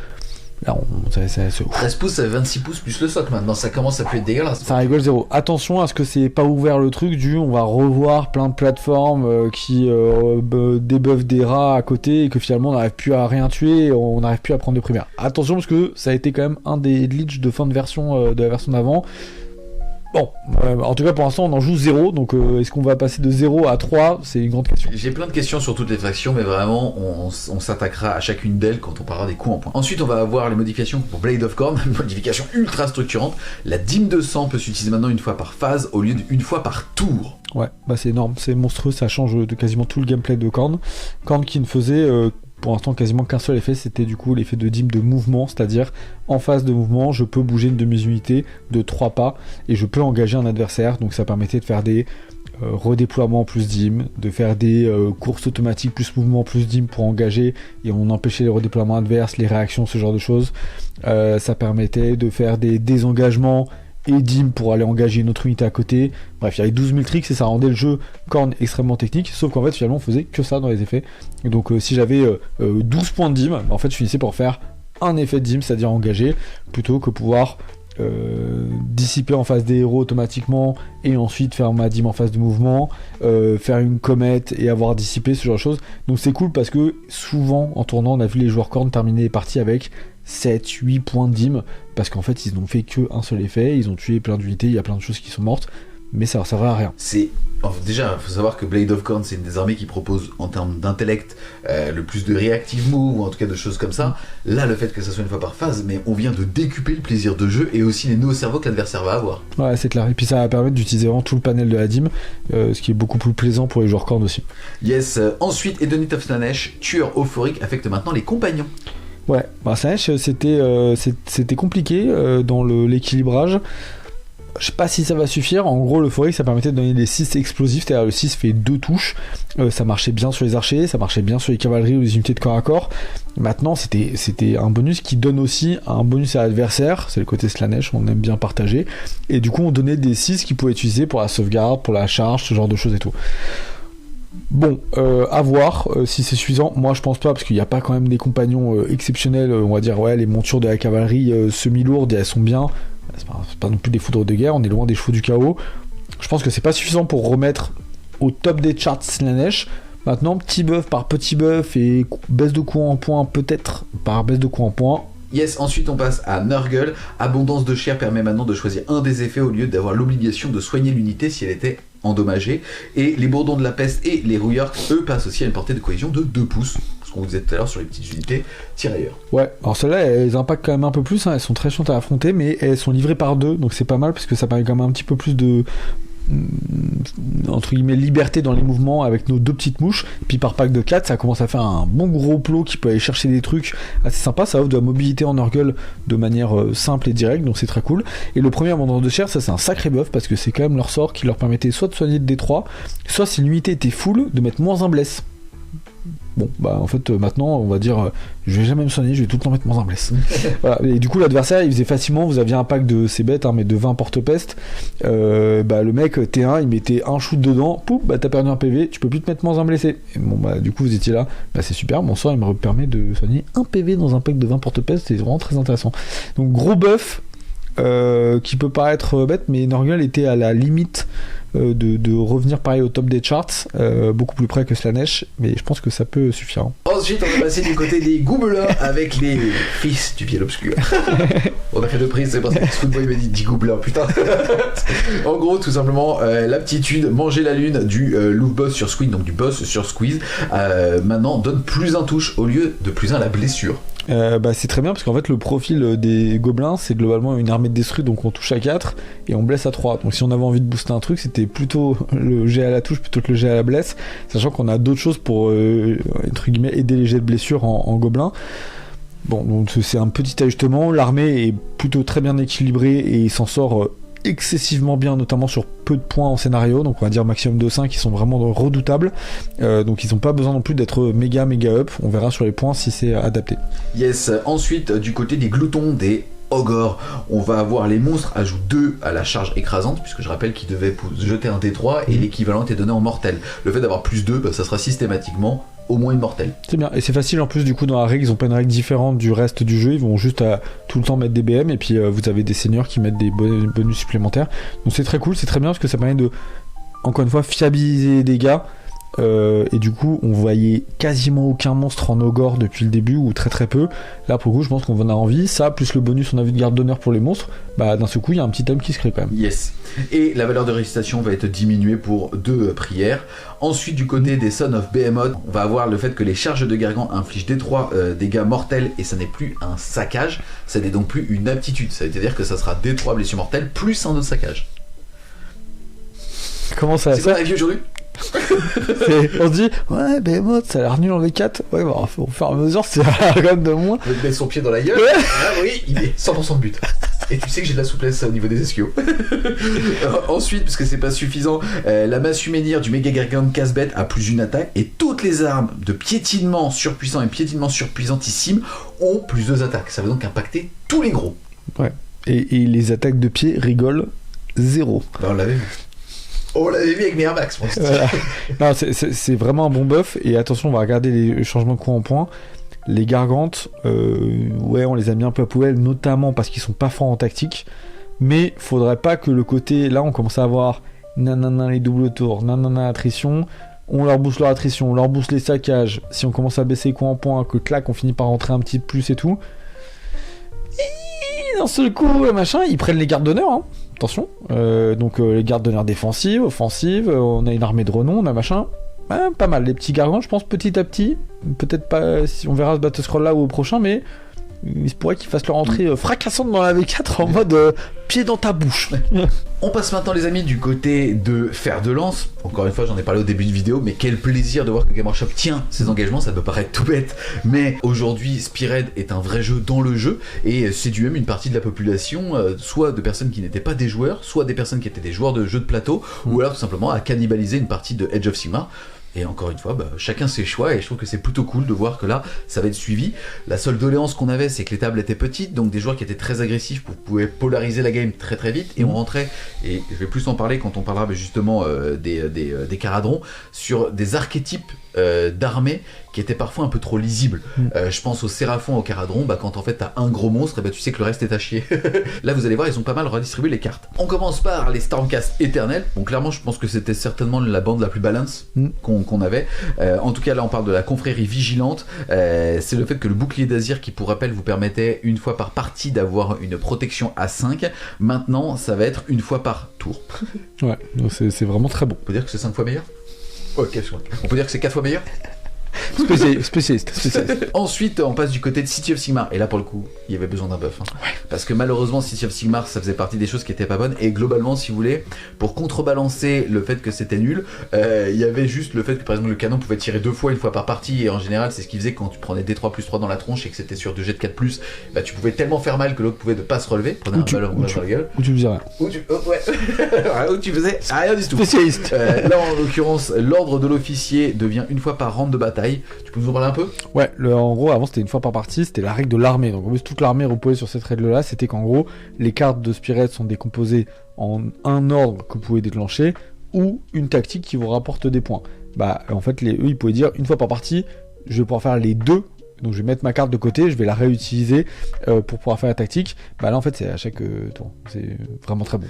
Là, 13 pouces, ça fait 26 pouces plus le socle maintenant, ça commence à plus être dégueulasse. Ça rigole zéro. Attention à ce que c'est pas ouvert le truc on va revoir plein de plateformes qui débuffent des rats à côté et que finalement on n'arrive plus à rien tuer, on n'arrive plus à prendre de primaire. Attention parce que ça a été quand même un des glitches de fin de version de la version d'avant. Bon, en tout cas pour l'instant on en joue 0, donc est-ce qu'on va passer de 0 à 3 ? C'est une grande question. J'ai plein de questions sur toutes les factions, mais vraiment on s'attaquera à chacune d'elles quand on parlera des coups en points. Ensuite on va avoir les modifications pour Blade of Khorne, une modification ultra structurante. La dîme de sang peut s'utiliser maintenant une fois par phase au lieu d'une fois par tour. Ouais, bah c'est énorme, c'est monstrueux, ça change de quasiment tout le gameplay de Khorne. Khorne qui ne faisait pour l'instant quasiment qu'un seul effet, c'était du coup l'effet de dîme de mouvement, c'est-à-dire en phase de mouvement, je peux bouger une de mes unités de 3 pas et je peux engager un adversaire, donc ça permettait de faire des redéploiements plus dîme, de faire des courses automatiques plus mouvement plus dîme pour engager et on empêchait les redéploiements adverses, les réactions, ce genre de choses. Ça permettait de faire des désengagements et dîme pour aller engager une autre unité à côté. Bref, il y avait 12 000 tricks et ça rendait le jeu Khorne extrêmement technique, sauf qu'en fait finalement on faisait que ça dans les effets. Et donc si j'avais 12 points de dîme, en fait je finissais par faire un effet de dîme, c'est-à-dire engager, plutôt que pouvoir dissiper en face des héros automatiquement et ensuite faire ma dîme en phase de mouvement, faire une comète et avoir dissipé, ce genre de choses. Donc c'est cool parce que souvent en tournant on a vu les joueurs Khorne terminer les parties avec 7-8 points de dîme, parce qu'en fait ils n'ont fait qu'un seul effet, ils ont tué plein d'unités, il y a plein de choses qui sont mortes, mais ça servait à rien. Déjà, il faut savoir que Blade of Khorne, c'est une des armées qui propose, en termes d'intellect, le plus de reactive move, ou en tout cas de choses comme ça. Là, le fait que ça soit une fois par phase, mais on vient de décupler le plaisir de jeu et aussi les nœuds au cerveau que l'adversaire va avoir. Ouais, c'est clair. Et puis ça va permettre d'utiliser vraiment tout le panel de la dîme, ce qui est beaucoup plus plaisant pour les joueurs Khorne aussi. Yes, ensuite, Hedonite of Slaanesh, tueur euphorique, affecte maintenant les compagnons. Ouais, bah Slaanesh, c'était compliqué dans l'équilibrage. Je sais pas si ça va suffire. En gros, l'euphorique, ça permettait de donner des 6 explosifs, c'est-à-dire le 6 fait 2 touches. Ça marchait bien sur les archers, ça marchait bien sur les cavaleries ou les unités de corps à corps. Maintenant, c'était un bonus qui donne aussi un bonus à l'adversaire. C'est le côté Slaanesh, on aime bien partager. Et du coup, on donnait des 6 qu'ils pouvaient utiliser pour la sauvegarde, pour la charge, ce genre de choses et tout. Bon, à voir si c'est suffisant. Moi je pense pas, parce qu'il n'y a pas quand même des compagnons exceptionnels. On va dire, ouais, les montures de la cavalerie semi-lourdes, elles sont bien. C'est pas non plus des foudres de guerre, on est loin des chevaux du chaos. Je pense que c'est pas suffisant pour remettre au top des charts Slaanesh. Maintenant, petit buff par petit buff et baisse de coût en points, peut-être par baisse de coût en points. Yes, ensuite on passe à Nurgle. Abondance de chair permet maintenant de choisir un des effets au lieu d'avoir l'obligation de soigner l'unité si elle était endommagée. Et les bourdons de la peste et les rouillards, eux, passent aussi à une portée de cohésion de 2 pouces. Ce qu'on vous disait tout à l'heure sur les petites unités tirailleurs. Ouais, alors celles-là, elles impactent quand même un peu plus, hein. Elles sont très chiantes à affronter, mais elles sont livrées par 2, donc c'est pas mal parce que ça permet quand même un petit peu plus de entre guillemets liberté dans les mouvements avec nos 2 petites mouches. Puis par pack de 4, ça commence à faire un bon gros plot qui peut aller chercher des trucs assez sympas. Ça offre de la mobilité en Nurgle de manière simple et directe, donc c'est très cool. Et le premier abondance de chair, ça c'est un sacré buff parce que c'est quand même leur sort qui leur permettait soit de soigner le D3, soit si l'unité était full, de mettre moins un bless. Bon, bah en fait maintenant on va dire je vais jamais me soigner, je vais tout le temps mettre moins un bless. Voilà. Et du coup l'adversaire il faisait facilement, vous aviez un pack de, c'est bête hein, mais de 20 porte-peste, bah le mec T1 il mettait un shoot dedans, pouf, bah t'as perdu un PV, tu peux plus te mettre moins un blessé. Et bon bah du coup vous étiez là, bah c'est super, mon sort il me permet de soigner un PV dans un pack de 20 porte-peste, c'est vraiment très intéressant. Donc gros buff qui peut paraître bête, mais Nurgle était à la limite de revenir pareil au top des charts, beaucoup plus près que Slaanesh, mais je pense que ça peut suffire. Hein. Ensuite, on va passer du côté des Gobelins avec les fils du Fiel Obscur. On a fait 2 prises, c'est parce que Footboy m'a dit Gobelins, putain. En gros, tout simplement, l'aptitude manger la lune du Louvre Boss sur Squeeze, donc du boss sur Squeeze, maintenant donne plus 1 touche au lieu de plus 1 la blessure. Bah c'est très bien parce qu'en fait le profil des gobelins c'est globalement une armée de détruits, donc on touche à 4 et on blesse à 3, donc si on avait envie de booster un truc c'était plutôt le jet à la touche plutôt que le jet à la blesse, sachant qu'on a d'autres choses pour entre guillemets aider les jets de blessure en gobelins. Bon, donc c'est un petit ajustement, l'armée est plutôt très bien équilibrée et il s'en sort excessivement bien, notamment sur peu de points en scénario, donc on va dire maximum de 5, qui sont vraiment redoutables, donc ils n'ont pas besoin non plus d'être méga up, on verra sur les points si c'est adapté. Yes, ensuite du côté des gloutons, des ogres, on va avoir les monstres ajoutent 2 à la charge écrasante, puisque je rappelle qu'ils devaient jeter un D3 et l'équivalent était donné en mortel. Le fait d'avoir plus 2, ça sera systématiquement au moins une mortelle. C'est bien, et c'est facile en plus du coup dans la règle, ils ont pas une règle différente du reste du jeu, ils vont juste tout le temps mettre des BM et puis vous avez des seigneurs qui mettent des bonus supplémentaires. Donc c'est très cool, c'est très bien parce que ça permet de, encore une fois, fiabiliser les dégâts. Et du coup on voyait quasiment aucun monstre en ogre depuis le début ou très très peu. Là pour le coup je pense qu'on en a envie, ça plus le bonus on a vu de garde d'honneur pour les monstres, d'un seul coup il y a un petit thème qui se crée quand même. Yes. Et la valeur de résistation va être diminuée pour 2 prières. Ensuite du côté des Sons of Behemoth, on va avoir le fait que les charges de Gargant infligent D3 dégâts mortels et ça n'est plus un saccage, ça n'est donc plus une aptitude, ça veut dire que ça sera D3 blessures mortelles plus un autre saccage. Comment ça? C'est quoi la vie aujourd'hui? On se dit ouais Behemoth ça a l'air nul en V4, ouais bah au fur et à mesure c'est quand même de moins. Il met son pied dans la gueule, ah oui il est 100% de but. Et tu sais que j'ai de la souplesse au niveau des ischios. Ensuite, parce que c'est pas suffisant, la masse huménire du méga gargant casse-bête a plus une attaque et toutes les armes de piétinement surpuissant et piétinement surpuissantissime ont plus 2 attaques. Ça va donc impacter tous les gros. Ouais. Et les attaques de pied rigolent 0. On l'avait vu. On l'avait vu avec mes Air Max, voilà. Non, c'est vraiment un bon buff. Et attention, on va regarder les changements de coût en points. Les gargantes, ouais, on les a mis un peu à poubelle, notamment parce qu'ils sont pas forts en tactique. Mais faudrait pas que le côté. Là, on commence à avoir nanana les doubles tours, nanana attrition. On leur booste leur attrition, on leur booste les saccages. Si on commence à baisser les coûts en points, que clac, on finit par rentrer un petit plus et tout. Et d'un seul coup, machin, ils prennent les gardes d'honneur, hein. Attention, donc les gardes d'honneur défensives, offensives, on a une armée de renom, on a machin, pas mal, les petits gargants je pense petit à petit, peut-être pas si on verra ce Battle Scroll là ou au prochain, mais il se pourrait qu'ils fassent leur entrée fracassante dans la V4 en mode pied dans ta bouche. On passe maintenant les amis du côté de fer de lance. Encore une fois j'en ai parlé au début de vidéo, mais quel plaisir de voir que Game Workshop tient ses engagements. Ça peut paraître tout bête, mais aujourd'hui Spearhead est un vrai jeu dans le jeu et séduit même une partie de la population, soit de personnes qui n'étaient pas des joueurs, soit des personnes qui étaient des joueurs de jeux de plateau, ou alors tout simplement à cannibaliser une partie de Age of Sigmar. Et encore une fois, chacun ses choix, et je trouve que c'est plutôt cool de voir que là, ça va être suivi. La seule doléance qu'on avait, c'est que les tables étaient petites, donc des joueurs qui étaient très agressifs pouvaient polariser la game très très vite, et on rentrait, et je vais plus en parler quand on parlera justement des caradrons, sur des archétypes d'armées qui étaient parfois un peu trop lisibles. Je pense aux Séraphons, aux Caradrons, quand en fait t'as un gros monstre, et tu sais que le reste est à chier. Là vous allez voir, ils ont pas mal redistribué les cartes. On commence par les Stormcast éternels. Bon clairement je pense que c'était certainement la bande la plus balance qu'on avait. En tout cas là on parle de la confrérie vigilante. C'est le fait que le bouclier d'Azir qui pour rappel vous permettait une fois par partie d'avoir une protection à 5. Maintenant ça va être une fois par tour. Ouais, donc c'est vraiment très bon. On peut dire que c'est 5 fois meilleur? Ok, on peut dire que c'est 4 fois meilleur? Spécialiste. Ensuite, on passe du côté de City of Sigmar. Et là, pour le coup, il y avait besoin d'un buff. Ouais. Parce que malheureusement, City of Sigmar, ça faisait partie des choses qui étaient pas bonnes. Et globalement, si vous voulez, pour contrebalancer le fait que c'était nul, il y avait juste le fait que, par exemple, le canon pouvait tirer 2 fois, une fois par partie. Et en général, c'est ce qui faisait que quand tu prenais D3 plus 3 dans la tronche et que c'était sur 2 jets de 4+, tu pouvais tellement faire mal que l'autre pouvait ne pas se relever. Prenais un ballon dans la gueule. Ou tu faisais rien. Ou tu faisais rien du tout. Spécialiste. Là, en l'occurrence, l'ordre de l'officier devient une fois par round de bataille. Tu peux nous en parler un peu? Ouais, en gros, avant c'était une fois par partie, c'était la règle de l'armée. Donc en plus, toute l'armée reposait sur cette règle-là. C'était qu'en gros, les cartes de Spearhead sont décomposées en un ordre que vous pouvez déclencher ou une tactique qui vous rapporte des points. En fait, eux, ils pouvaient dire une fois par partie, je vais pouvoir faire les deux. Donc je vais mettre ma carte de côté, je vais la réutiliser pour pouvoir faire la tactique. Là en fait c'est à chaque tour, c'est vraiment très bon.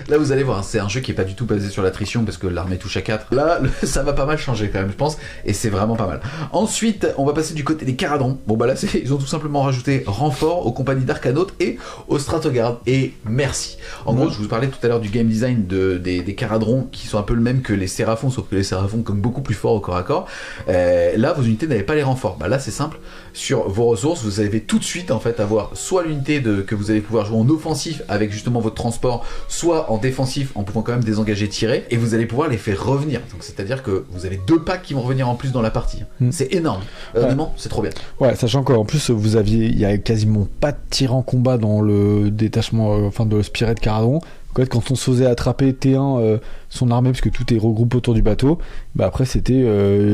Là vous allez voir, c'est un jeu qui est pas du tout basé sur l'attrition parce que l'armée touche à 4. Là ça va pas mal changer quand même je pense, et c'est vraiment pas mal. Ensuite on va passer du côté des Caradrons. Là ils ont tout simplement rajouté renfort aux compagnies d'Arcanautes et aux Stratogardes, et merci. En gros je vous parlais tout à l'heure du game design des Caradrons qui sont un peu le même que les Séraphons, sauf que les Séraphons comme beaucoup plus forts au corps à corps. Là vos unités n'avaient pas les renforts. Là c'est simple, sur vos ressources vous allez tout de suite en fait avoir soit l'unité que vous allez pouvoir jouer en offensif avec justement votre transport, soit en défensif en pouvant quand même désengager tirer, et vous allez pouvoir les faire revenir. Donc c'est à dire que vous avez 2 packs qui vont revenir en plus dans la partie. C'est énorme, honnêtement c'est trop bien. Ouais, sachant qu'en plus il y a quasiment pas de tir en combat dans le détachement de Spearhead Caradron. fait, quand on se faisait attraper T1 son armée, parce que tout est regroupé autour du bateau, bah après c'était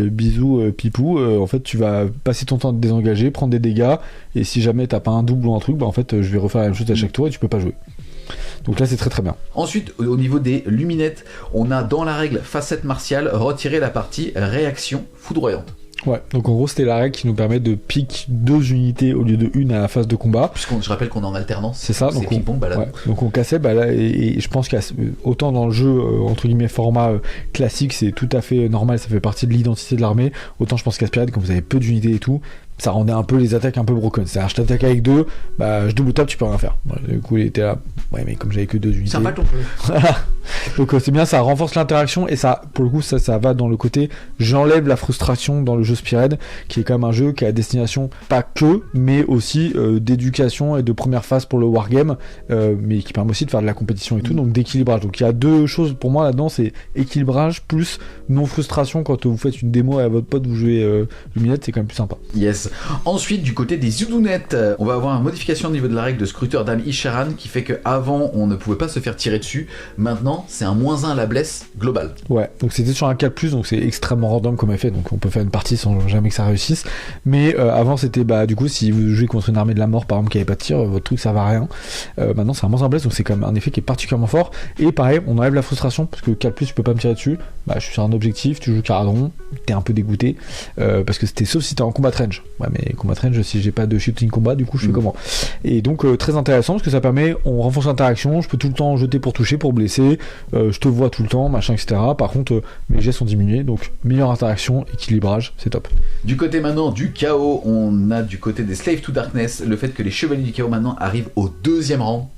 bisous, pipou, en fait tu vas passer ton temps à te désengager, prendre des dégâts, et si jamais t'as pas un double ou un truc, bah en fait je vais refaire la même chose à chaque tour et tu peux pas jouer. Donc là c'est très très bien. Ensuite, au niveau des luminettes, on a dans la règle facette martiale retiré la partie réaction foudroyante. Ouais, donc en gros c'était la règle qui nous permet de pique 2 unités au lieu de 1 à la phase de combat. Je rappelle qu'on est en alternance. C'est ça, donc ping-pong, balade. Ouais, donc on cassait, et je pense qu'autant dans le jeu, entre guillemets, format classique, c'est tout à fait normal, ça fait partie de l'identité de l'armée, autant je pense qu'à Spirit, quand vous avez peu d'unités et tout, ça rendait un peu les attaques un peu broken. C'est-à-dire, je t'attaque avec 2, bah je double tape, tu peux rien faire. Du coup, il était là, ouais, mais comme j'avais que 2 unités. Sympa ton jeu. Donc c'est bien, ça renforce l'interaction, et ça, pour le coup, ça va dans le côté, j'enlève la frustration dans le jeu Spirit, qui est quand même un jeu qui a destination pas que, mais aussi d'éducation et de première phase pour le wargame, mais qui permet aussi de faire de la compétition et tout, donc d'équilibrage. Donc il y a 2 choses pour moi là-dedans, c'est équilibrage plus non frustration. Quand vous faites une démo à votre pote, vous jouez Luminette, c'est quand même plus sympa. Yes. Ensuite, du côté des Zoudounettes, on va avoir une modification au niveau de la règle de scruteur d'âme Isharan qui fait qu'avant on ne pouvait pas se faire tirer dessus. Maintenant, c'est un -1 à la blesse globale. Ouais, donc c'était sur un 4+, donc c'est extrêmement random comme effet, donc on peut faire une partie sans jamais que ça réussisse. Mais avant, c'était du coup, si vous jouez contre une armée de la mort par exemple qui avait pas de tir, votre truc ça va à rien. Maintenant, c'est un -1 à blesse, donc c'est quand même un effet qui est particulièrement fort. Et pareil, on enlève la frustration parce que 4+, tu peux pas me tirer dessus. Bah, je suis sur un objectif, tu joues Caradron, t'es un peu dégoûté parce que c'était sauf si t'es en combat range. Ouais, mais combat range, si j'ai pas de shooting combat, du coup je fais comment? Et donc très intéressant parce que ça permet, on renforce l'interaction, je peux tout le temps jeter pour toucher, pour blesser, je te vois tout le temps, machin, etc. Par contre, mes gestes sont diminués, donc meilleure interaction, équilibrage, c'est top. Du côté maintenant du chaos, on a du côté des Slave to Darkness, le fait que les chevaliers du chaos maintenant arrivent au 2e rang.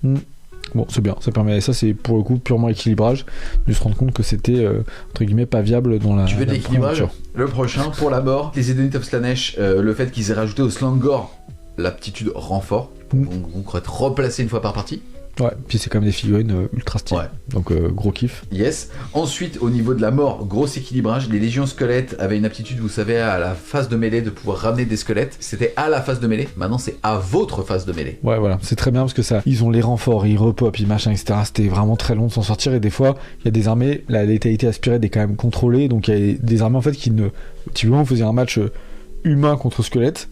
Bon, c'est bien, ça permet, ça c'est pour le coup purement équilibrage, de se rendre compte que c'était entre guillemets pas viable dans la. Tu veux de l'équilibrage? Le prochain, pour la mort, les Edenites of Slanesh, le fait qu'ils aient rajouté au Slangor l'aptitude renfort, donc être replacé une fois par partie. Ouais, puis c'est quand même des figurines ultra stylées. Ouais. Donc gros kiff. Yes. Ensuite, au niveau de la mort, gros équilibrage. Les légions squelettes avaient une aptitude, vous savez, à la phase de mêlée de pouvoir ramener des squelettes. C'était à la phase de mêlée. Maintenant, c'est à votre phase de mêlée. Ouais, voilà. C'est très bien parce que ça, ils ont les renforts, ils repopent, ils machin, etc. C'était vraiment très long de s'en sortir. Et des fois, il y a des armées, la létalité aspirée est quand même contrôlée. Donc il y a des armées en fait qui ne. Typiquement, vous faisiez un match humain contre squelette.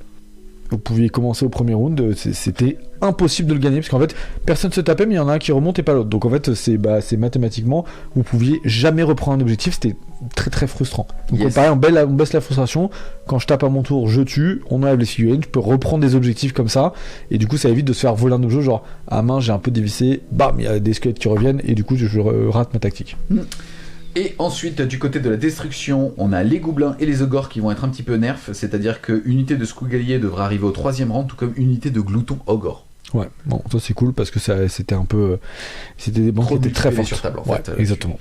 Vous pouviez commencer au premier round, c'était impossible de le gagner parce qu'en fait personne se tapait, mais il y en a un qui remonte et pas l'autre. Donc en fait c'est mathématiquement, vous pouviez jamais reprendre un objectif, c'était très très frustrant. Donc yes. Pareil, on baisse la frustration. Quand je tape à mon tour, je tue, on enlève les figurines, je peux reprendre des objectifs comme ça, et du coup ça évite de se faire voler un objet, genre à main j'ai un peu dévissé, bam, il y a des squelettes qui reviennent et du coup je rate ma tactique. Et ensuite, du côté de la destruction, on a les gobelins et les ogres qui vont être un petit peu nerfs, c'est-à-dire que unité de Skougalier devra arriver au 3e rang, tout comme unité de glouton ogre. Ouais, bon, ça c'est cool parce que c'était un peu. C'était des banques qui étaient très fortes. Sur table, en fait. Exactement.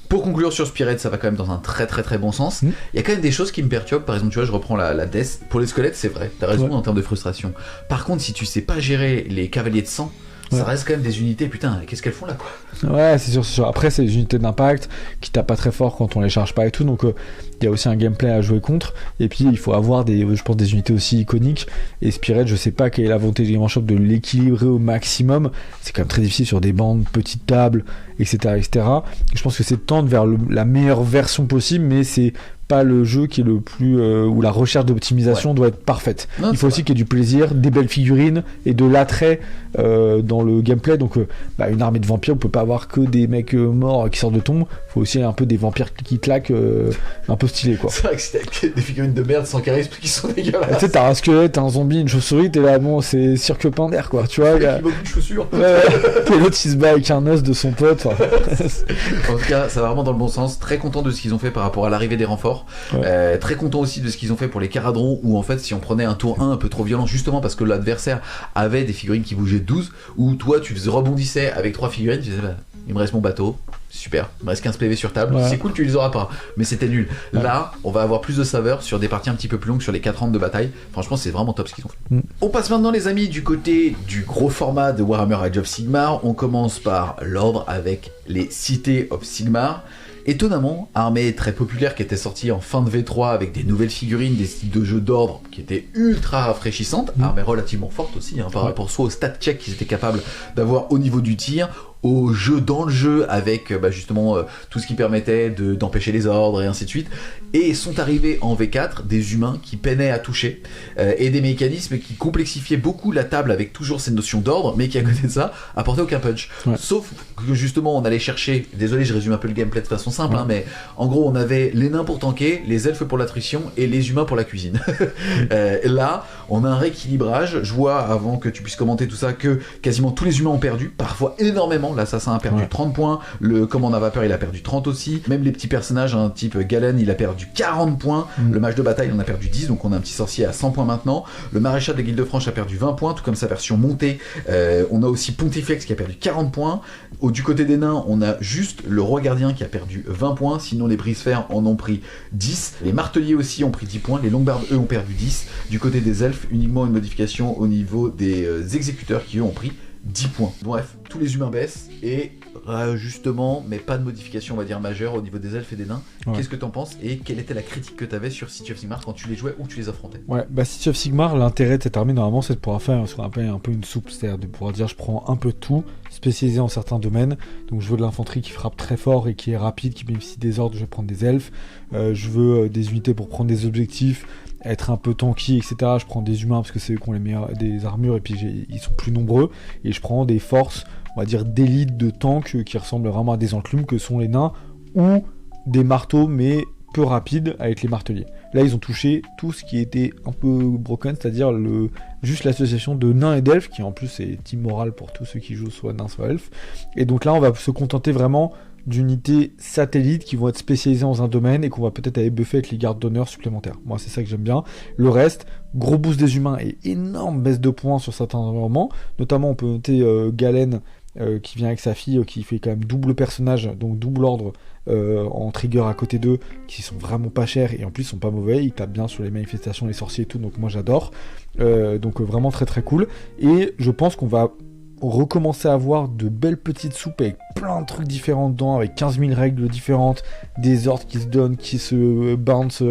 Pour conclure sur Spirit, ça va quand même dans un très très très bon sens. Il y a quand même des choses qui me perturbent. Par exemple, tu vois, je reprends la death. Pour les squelettes, c'est vrai, t'as raison en termes de frustration. Par contre, si tu sais pas gérer les cavaliers de sang, ça reste quand même des unités, putain, qu'est-ce qu'elles font là, quoi? Ouais, c'est sûr. Après, c'est des unités d'impact qui tapent pas très fort quand on les charge pas et tout, donc il y a aussi un gameplay à jouer contre. Et puis, il faut avoir je pense, des unités aussi iconiques. Et Spirit, je sais pas quelle est la volonté du Game Workshop de l'équilibrer au maximum. C'est quand même très difficile sur des bandes, petites tables, etc., etc. Et je pense que c'est de tendre vers la meilleure version possible, mais c'est pas le jeu qui est le plus où la recherche d'optimisation doit être parfaite. Il faut aussi qu'il y ait du plaisir, des belles figurines et de l'attrait dans le gameplay. Donc une armée de vampires, on peut pas avoir que des mecs morts qui sortent de tombe. Il faut aussi un peu des vampires qui claquent, un peu stylés, quoi. C'est vrai que c'est des figurines de merde sans charisme qui sont dégueulasses. Tu sais, t'as un squelette, un zombie, une chauve-souris, t'es là, bon, c'est cirque Pinder, quoi. Tu vois, il y a beaucoup de chaussures. Et l'autre il se bat avec un os de son pote. En tout cas, ça va vraiment dans le bon sens. Très content de ce qu'ils ont fait par rapport à l'arrivée des renforts. Très content aussi de ce qu'ils ont fait pour les Caradrons, où en fait si on prenait un tour 1 un peu trop violent, justement parce que l'adversaire avait des figurines qui bougeaient 12, où toi tu rebondissais avec 3 figurines, tu disais il me reste mon bateau, super, il me reste 15 PV sur table, c'est cool, tu les auras pas, mais c'était nul. Là on va avoir plus de saveur sur des parties un petit peu plus longues, sur les 4 rounds de bataille. Franchement c'est vraiment top ce qu'ils ont fait. On passe maintenant les amis du côté du gros format de Warhammer Age of Sigmar. On commence par l'ordre avec les Cités of Sigmar. Étonnamment, armée très populaire qui était sortie en fin de V3 avec des nouvelles figurines, des styles de jeu d'ordre qui étaient ultra rafraîchissantes, armée relativement forte aussi par rapport soit au stat check qu'ils étaient capables d'avoir au niveau du tir, au jeu dans le jeu avec justement tout ce qui permettait d'empêcher les ordres et ainsi de suite, et sont arrivés en V4 des humains qui peinaient à toucher et des mécanismes qui complexifiaient beaucoup la table avec toujours ces notions d'ordre, mais qui à côté de ça apportaient aucun punch. Sauf que justement on allait chercher, désolé je résume un peu le gameplay de façon simple, mais en gros on avait les nains pour tanker, les elfes pour l'attrition et les humains pour la cuisine. Là on a un rééquilibrage. Je vois, avant que tu puisses commenter tout ça, que quasiment tous les humains ont perdu, parfois énormément. L'assassin a perdu 30 points, le commandant vapeur il a perdu 30 aussi, même les petits personnages, type Galen il a perdu 40 points, le mage de bataille il en a perdu 10, donc on a un petit sorcier à 100 points maintenant, le maréchal de Guilde-Franche a perdu 20 points, tout comme sa version montée. On a aussi Pontifex qui a perdu 40 points. Du côté des nains on a juste le roi gardien qui a perdu 20 points, sinon les brise-fer en ont pris 10, les marteliers aussi ont pris 10 points, les longuebardes eux ont perdu 10. Du côté des elfes, uniquement une modification au niveau des exécuteurs qui eux ont pris 10 points. Bref, tous les humains baissent et justement, mais pas de modification on va dire majeure au niveau des elfes et des nains. Qu'est-ce que t'en penses et quelle était la critique que t'avais sur City of Sigmar quand tu les jouais ou tu les affrontais? City of Sigmar, l'intérêt de cette armée normalement c'est de pouvoir faire ce qu'on appelle un peu une soupe, c'est-à-dire de pouvoir dire je prends un peu de tout, spécialisé en certains domaines. Donc je veux de l'infanterie qui frappe très fort et qui est rapide, qui bénéficie des ordres, je vais prendre des elfes. Je veux des unités pour prendre des objectifs, être un peu tanky, etc. Je prends des humains parce que c'est eux qui ont les meilleures des armures et puis ils sont plus nombreux. Et je prends des forces, on va dire d'élite de tank qui ressemblent vraiment à des enclumes que sont les nains, ou des marteaux mais peu rapides avec les marteliers. Là ils ont touché tout ce qui était un peu broken, c'est-à-dire juste l'association de nains et d'elfes, qui en plus est immoral pour tous ceux qui jouent soit nains soit elfes. Et donc là on va se contenter vraiment d'unités satellites qui vont être spécialisées dans un domaine et qu'on va peut-être aller buffer avec les gardes d'honneur supplémentaires. Moi c'est ça que j'aime bien. Le reste, gros boost des humains et énorme baisse de points sur certains moments. Notamment on peut noter Galen qui vient avec sa fille, qui fait quand même double personnage, donc double ordre en trigger à côté d'eux, qui sont vraiment pas chers et en plus ils sont pas mauvais, ils tapent bien sur les manifestations, les sorciers et tout, donc moi j'adore. Donc vraiment très très cool. Et je pense qu'on va recommencer à avoir de belles petites soupes avec plein de trucs différents dedans, avec 15 000 règles différentes, des ordres qui se donnent, qui se bounce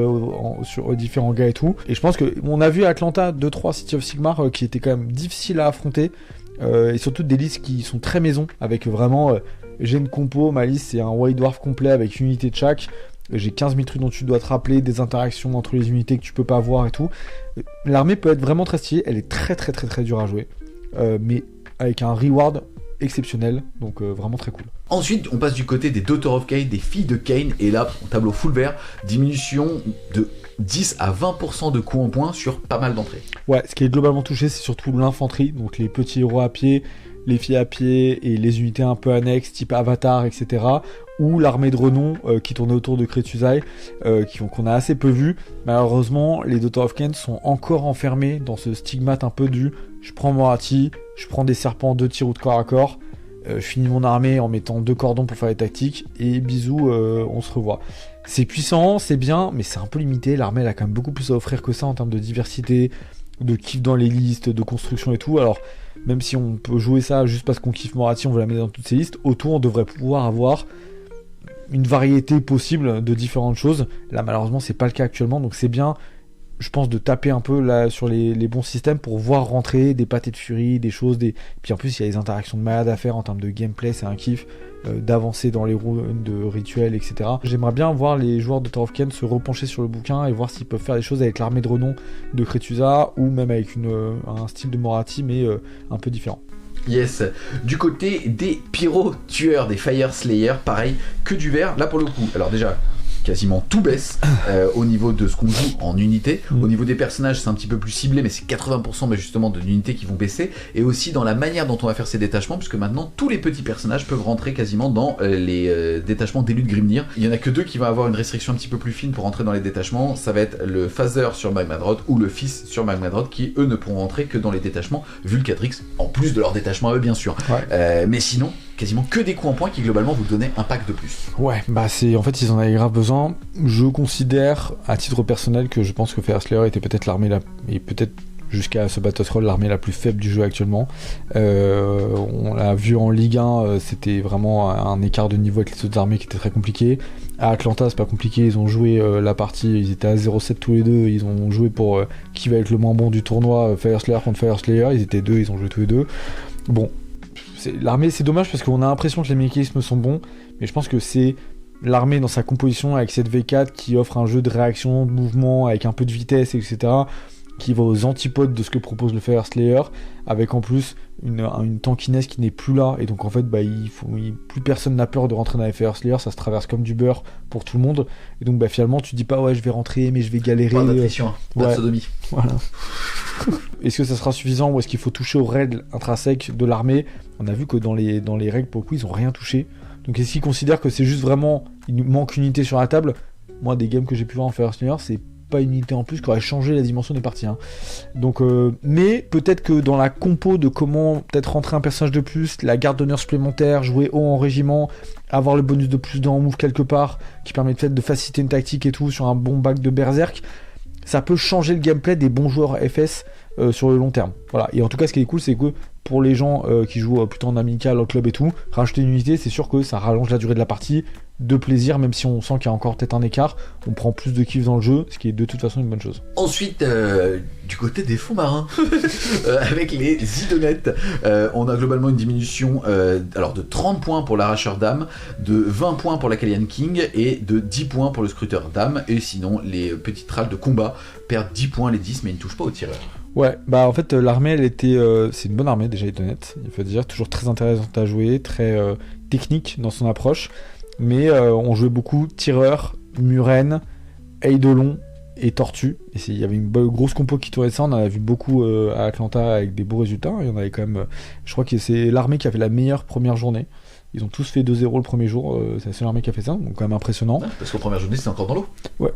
sur différents gars et tout. Et je pense que on a vu à Atlanta 2-3 City of Sigmar qui étaient quand même difficiles à affronter, et surtout des listes qui sont très maison, avec vraiment j'ai une compo, ma liste c'est un White Dwarf complet avec une unité de chaque. J'ai 15 000 trucs dont tu dois te rappeler, des interactions entre les unités que tu peux pas avoir et tout. L'armée peut être vraiment très stylée, elle est très très très très dure à jouer, mais avec un reward exceptionnel, donc vraiment très cool. Ensuite, on passe du côté des Daughters of Khaine, des filles de Khaine, et là, tableau full vert, diminution de 10 à 20% de coûts en points sur pas mal d'entrées. Ouais, ce qui est globalement touché, c'est surtout l'infanterie, donc les petits héros à pied, les filles à pied et les unités un peu annexes, type Avatar, etc. Ou l'armée de renom qui tournait autour de Kretusai, qu'on a assez peu vu. Malheureusement, les Daughters of Khaine sont encore enfermés dans ce stigmate un peu du je prends Moratti, je prends des serpents, 2 tirs ou de corps à corps, je finis mon armée en mettant 2 cordons pour faire les tactiques, et bisous, on se revoit. C'est puissant, c'est bien, mais c'est un peu limité. L'armée elle a quand même beaucoup plus à offrir que ça en termes de diversité, de kiff dans les listes, de construction et tout. Alors, même si on peut jouer ça juste parce qu'on kiffe Moratti, on veut la mettre dans toutes ces listes, autour on devrait pouvoir avoir une variété possible de différentes choses. Là malheureusement c'est pas le cas actuellement, donc c'est bien, je pense, de taper un peu là sur les bons systèmes pour voir rentrer des pâtés de furie, des choses, puis en plus il y a des interactions de malade à faire en termes de gameplay, c'est un kiff d'avancer dans les runes de rituels, etc. J'aimerais bien voir les joueurs de Daughters of Khaine se repencher sur le bouquin et voir s'ils peuvent faire des choses avec l'armée de renom de Kretusa ou même avec un style de Moratti mais un peu différent. Yes. Du côté des pyro-tueurs, des Fire Slayers, pareil, que du vert. Là pour le coup, alors déjà, quasiment tout baisse au niveau de ce qu'on joue en unité. Au niveau des personnages, c'est un petit peu plus ciblé, mais c'est 80% justement de l'unité qui vont baisser. Et aussi dans la manière dont on va faire ces détachements, puisque maintenant tous les petits personnages peuvent rentrer quasiment dans les détachements d'élus de Grimnir. Il y en a que 2 qui vont avoir une restriction un petit peu plus fine pour rentrer dans les détachements. Ça va être le Phaser sur Magmadrod ou le Fils sur Magmadrod, qui eux ne pourront rentrer que dans les détachements Vulcatrix, en plus de leur détachement à eux bien sûr. Ouais. Mais sinon, quasiment que des coups en points qui globalement vous donnaient un pack de plus. Ouais, bah c'est en fait ils en avaient grave besoin. Je considère à titre personnel que je pense que Fire Slayer était peut-être l'armée et peut-être jusqu'à ce Battle Roll l'armée la plus faible du jeu actuellement. On l'a vu en Ligue 1, c'était vraiment un écart de niveau avec les autres armées qui était très compliqué. À Atlanta c'est pas compliqué, ils ont joué la partie, ils étaient à 0-7 tous les deux, ils ont joué pour qui va être le moins bon du tournoi, Fire Slayer contre Fire Slayer, ils étaient 2, ils ont joué tous les deux. Bon, l'armée, c'est dommage parce qu'on a l'impression que les mécanismes sont bons, mais je pense que c'est l'armée dans sa composition avec cette V4 qui offre un jeu de réaction, de mouvement, avec un peu de vitesse, etc., qui va aux antipodes de ce que propose le Fire Slayer, avec en plus une tankiness qui n'est plus là, et donc en fait plus personne n'a peur de rentrer dans les Fire Slayer, ça se traverse comme du beurre pour tout le monde, et donc finalement tu dis pas ouais je vais rentrer mais je vais galérer. Pas d'attrition, pas de sodomie. Voilà. Est-ce que ça sera suffisant ou est-ce qu'il faut toucher aux règles intrinsèques de l'armée? On a vu que dans les règles pour le coup ils ont rien touché, donc est-ce qu'ils considèrent que c'est juste vraiment il nous manque une unité sur la table? Moi des games que j'ai pu voir en Fire Slayer c'est pas une unité en plus qui aurait changé la dimension des parties, hein. Donc mais peut-être que dans la compo de comment peut-être rentrer un personnage de plus, la garde d'honneur supplémentaire, jouer haut en régiment, avoir le bonus de plus dans move quelque part qui permet peut-être de faciliter une tactique et tout sur un bon bac de berserk, ça peut changer le gameplay des bons joueurs FS sur le long terme. Voilà. Et en tout cas ce qui est cool c'est que pour les gens qui jouent plutôt en amical, en club et tout, rajouter une unité c'est sûr que ça rallonge la durée de la partie, de plaisir, même si on sent qu'il y a encore peut-être un écart, on prend plus de kiff dans le jeu, ce qui est de toute façon une bonne chose. Ensuite, du côté des fonds marins, avec les idonettes, on a globalement une diminution alors de 30 points pour l'arracheur d'âme, de 20 points pour la Kalian King et de 10 points pour le scruteur d'âme, et sinon les petites râles de combat perdent 10 points les 10 mais ils ne touchent pas au tireur. Ouais, en fait l'armée elle était, c'est une bonne armée déjà idonette, il faut dire, toujours très intéressante à jouer, très technique dans son approche. Mais on jouait beaucoup tireur, Muren, Eidolon et Tortue. Et il y avait une grosse compo qui tournait ça. On en a vu beaucoup à Atlanta avec des beaux résultats. Il y en avait quand même. Je crois que c'est l'armée qui a fait la meilleure première journée. Ils ont tous fait 2-0 le premier jour. C'est la seule armée qui a fait ça. Donc quand même impressionnant. Ouais, parce qu'aux premières journées c'était encore dans l'eau. Ouais.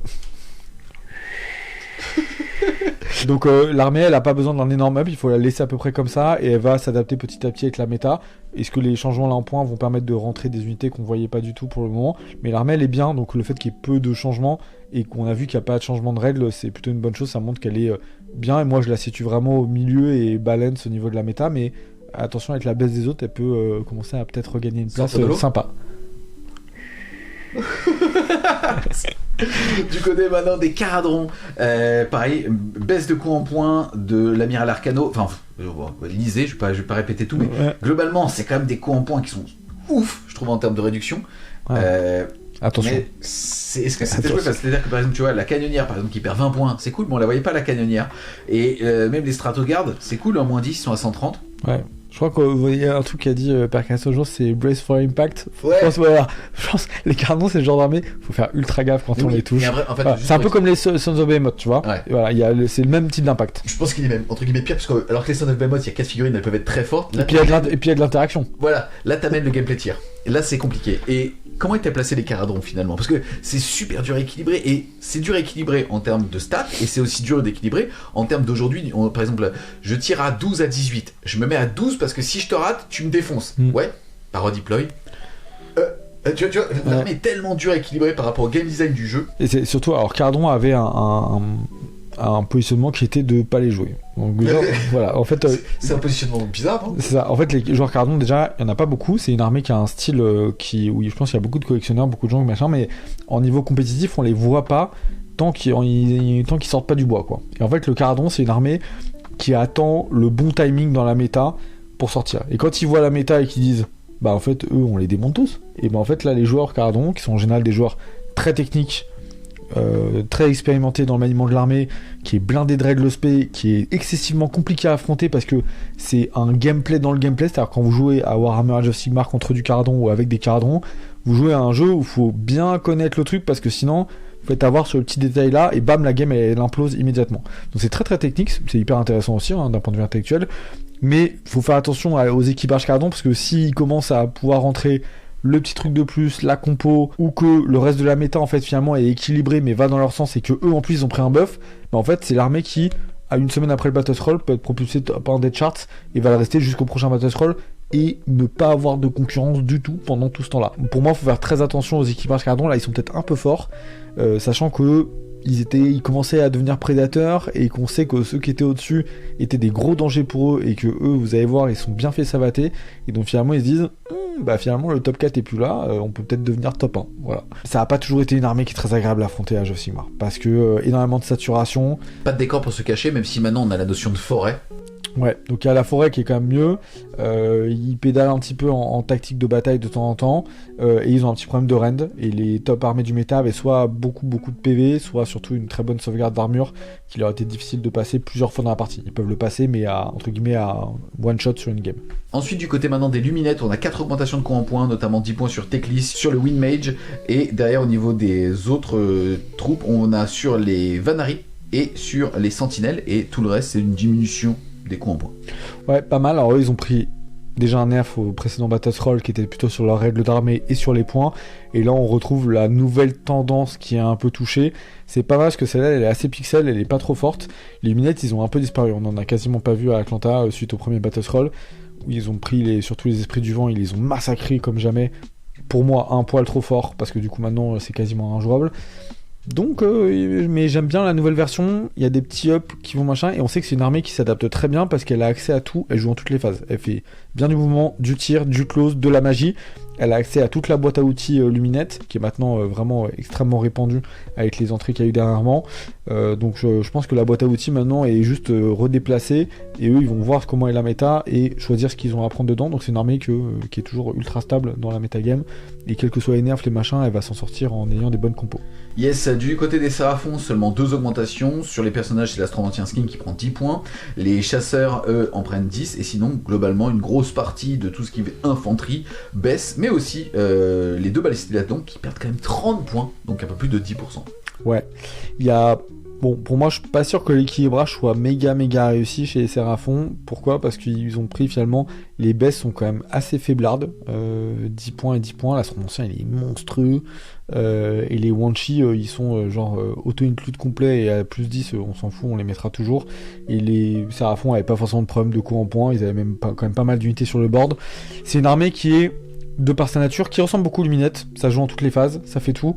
Donc l'armée elle a pas besoin d'un énorme up, il faut la laisser à peu près comme ça et elle va s'adapter petit à petit avec la méta. Est-ce que les changements là en point vont permettre de rentrer des unités qu'on voyait pas du tout pour le moment, mais l'armée elle est bien, donc le fait qu'il y ait peu de changements et qu'on a vu qu'il n'y a pas de changement de règles c'est plutôt une bonne chose, ça montre qu'elle est bien et moi je la situe vraiment au milieu et balance au niveau de la méta, mais attention avec la baisse des autres elle peut commencer à peut-être regagner une place sympa. Du côté maintenant des Caradrons, pareil, baisse de coût en points de l'amiral Arcano, enfin lisez, je vais pas répéter tout, mais globalement c'est quand même des coûts en points qui sont ouf, je trouve en termes de réduction. Attention. Mais est-ce que c'était joué? C'est-à-dire que par exemple tu vois la canonnière par exemple qui perd 20 points, c'est cool, mais on la voyait pas la canonnière. Et même les stratogardes, c'est cool, en moins 10 ils sont à 130. Ouais. Je crois qu'il y a un truc qu'a dit Perkins aujourd'hui, c'est Brace for Impact. Ouais. Je pense les Cardinals, c'est le genre d'armée, faut faire ultra gaffe quand on les touche. En fait, voilà. C'est un peu comme les Sons of Behemoth, tu vois. Ouais. Voilà, c'est le même type d'impact. Je pense qu'il est même entre guillemets pire, parce que alors que les Sons of Behemoth, il y a 4 figurines, elles peuvent être très fortes. Là, et puis il y a de l'interaction. Voilà, là t'amènes le gameplay tir. Et là c'est compliqué. Et comment étaient placés les Caradrons finalement? Parce que c'est super dur à équilibrer, et c'est dur à équilibrer en termes de stats, et c'est aussi dur d'équilibrer en termes d'aujourd'hui. Par exemple, je tire à 12 à 18, je me mets à 12 parce que si je te rate, tu me défonces. Ouais, par redeploy. Tu vois, l'armée est tellement dur à équilibrer par rapport au game design du jeu. Et c'est surtout, alors Caradron avait un positionnement qui était de pas les jouer. Donc, voilà, en fait, c'est un positionnement bizarre, non? C'est ça. En fait, les joueurs Caradron, déjà, il n'y en a pas beaucoup. C'est une armée qui a un style où je pense qu'il y a beaucoup de collectionneurs, beaucoup de gens, machin, mais en niveau compétitif, on les voit pas tant qu'ils sortent pas du bois, quoi. Et en fait, le Caradron, c'est une armée qui attend le bon timing dans la méta pour sortir. Et quand ils voient la méta et qu'ils disent, bah en fait, eux, on les démonte tous. Et bah en fait, là, les joueurs Caradron, qui sont en général des joueurs très techniques, très expérimenté dans le maniement de l'armée, qui est blindé de règles spé, qui est excessivement compliqué à affronter parce que c'est un gameplay dans le gameplay, c'est-à-dire quand vous jouez à Warhammer Age of Sigmar contre du Caradron ou avec des Caradrons, vous jouez à un jeu où il faut bien connaître le truc parce que sinon vous faites avoir sur le petit détail là et bam, la game elle implose immédiatement. Donc c'est très très technique, c'est hyper intéressant aussi d'un point de vue intellectuel, mais il faut faire attention aux équipages Caradron parce que s'ils commencent à pouvoir rentrer le petit truc de plus, la compo, ou que le reste de la méta en fait finalement est équilibré mais va dans leur sens et que eux en plus ils ont pris un buff, bah en fait c'est l'armée qui, à une semaine après le Battle Roll, peut être propulsée par un Dead Charts et va le rester jusqu'au prochain Battle Roll et ne pas avoir de concurrence du tout pendant tout ce temps là. Pour moi il faut faire très attention aux équipages Caradron, là ils sont peut-être un peu forts, sachant que ils commençaient à devenir prédateurs et qu'on sait que ceux qui étaient au-dessus étaient des gros dangers pour eux et que eux, vous allez voir, ils sont bien fait savater et donc finalement ils se disent bah finalement le top 4 est plus là, on peut peut-être devenir top 1. Voilà. Ça a pas toujours été une armée qui est très agréable à affronter à Age of Sigmar parce que énormément de saturation. Pas de décor pour se cacher, même si maintenant on a la notion de forêt. Ouais, donc il y a la forêt qui est quand même mieux, ils pédalent un petit peu en tactique de bataille de temps en temps, et ils ont un petit problème de rend, et les top armées du méta avaient soit beaucoup de PV, soit surtout une très bonne sauvegarde d'armure, qui leur était difficile de passer plusieurs fois dans la partie. Ils peuvent le passer, mais entre guillemets à one shot sur une game. Ensuite, du côté maintenant des luminettes, on a 4 augmentations de coups en points, notamment 10 points sur Teclis, sur le Wind Mage, et derrière au niveau des autres troupes, on a sur les Vanari et sur les Sentinelles, et tout le reste c'est une diminution des coups en points. Ouais, pas mal. Alors eux, ils ont pris déjà un nerf au précédent Battle Roll qui était plutôt sur leur règle d'armée et sur les points. Et là, on retrouve la nouvelle tendance qui est un peu touchée. C'est pas mal parce que celle-là, elle est assez pixel, elle est pas trop forte. Les lunettes, ils ont un peu disparu. On en a quasiment pas vu à Atlanta suite au premier Battle Roll où ils ont pris surtout les esprits du vent, ils les ont massacrés comme jamais. Pour moi, un poil trop fort parce que du coup, maintenant, c'est quasiment injouable. Donc, mais j'aime bien la nouvelle version, il y a des petits ups qui vont machin, et on sait que c'est une armée qui s'adapte très bien parce qu'elle a accès à tout, elle joue en toutes les phases. Elle fait bien du mouvement, du tir, du close, de la magie, elle a accès à toute la boîte à outils Luminette, qui est maintenant vraiment extrêmement répandue avec les entrées qu'il y a eu dernièrement. Donc je pense que la boîte à outils maintenant est juste redéplacée, et eux ils vont voir comment est la méta et choisir ce qu'ils ont à prendre dedans. Donc c'est une armée qui est toujours ultra stable dans la métagame, et quels que soient les nerfs, les machins, elle va s'en sortir en ayant des bonnes compos. Yes, du côté des Séraphons, seulement 2 augmentations. Sur les personnages, c'est l'Astromantien Skin qui prend 10 points. Les chasseurs, eux, en prennent 10. Et sinon, globalement, une grosse partie de tout ce qui est infanterie baisse. Mais aussi les 2 balistes qui perdent quand même 30 points. Donc un peu plus de 10%. Ouais, il y a... Bon, pour moi, je suis pas sûr que l'équilibrage soit méga réussi chez les Séraphons. Pourquoi ? Parce qu'ils ont pris finalement... Les baisses sont quand même assez faiblardes. 10 points et 10 points. L'Astromantien, il est monstrueux. Et les Wanchi, ils sont auto-include complet, et à plus 10, on s'en fout, on les mettra toujours. Et les Séraphons avaient pas forcément de problème de coups en points. Ils avaient même quand même pas mal d'unités sur le board. C'est une armée qui est, de par sa nature, qui ressemble beaucoup aux Luminettes. Ça joue en toutes les phases, ça fait tout.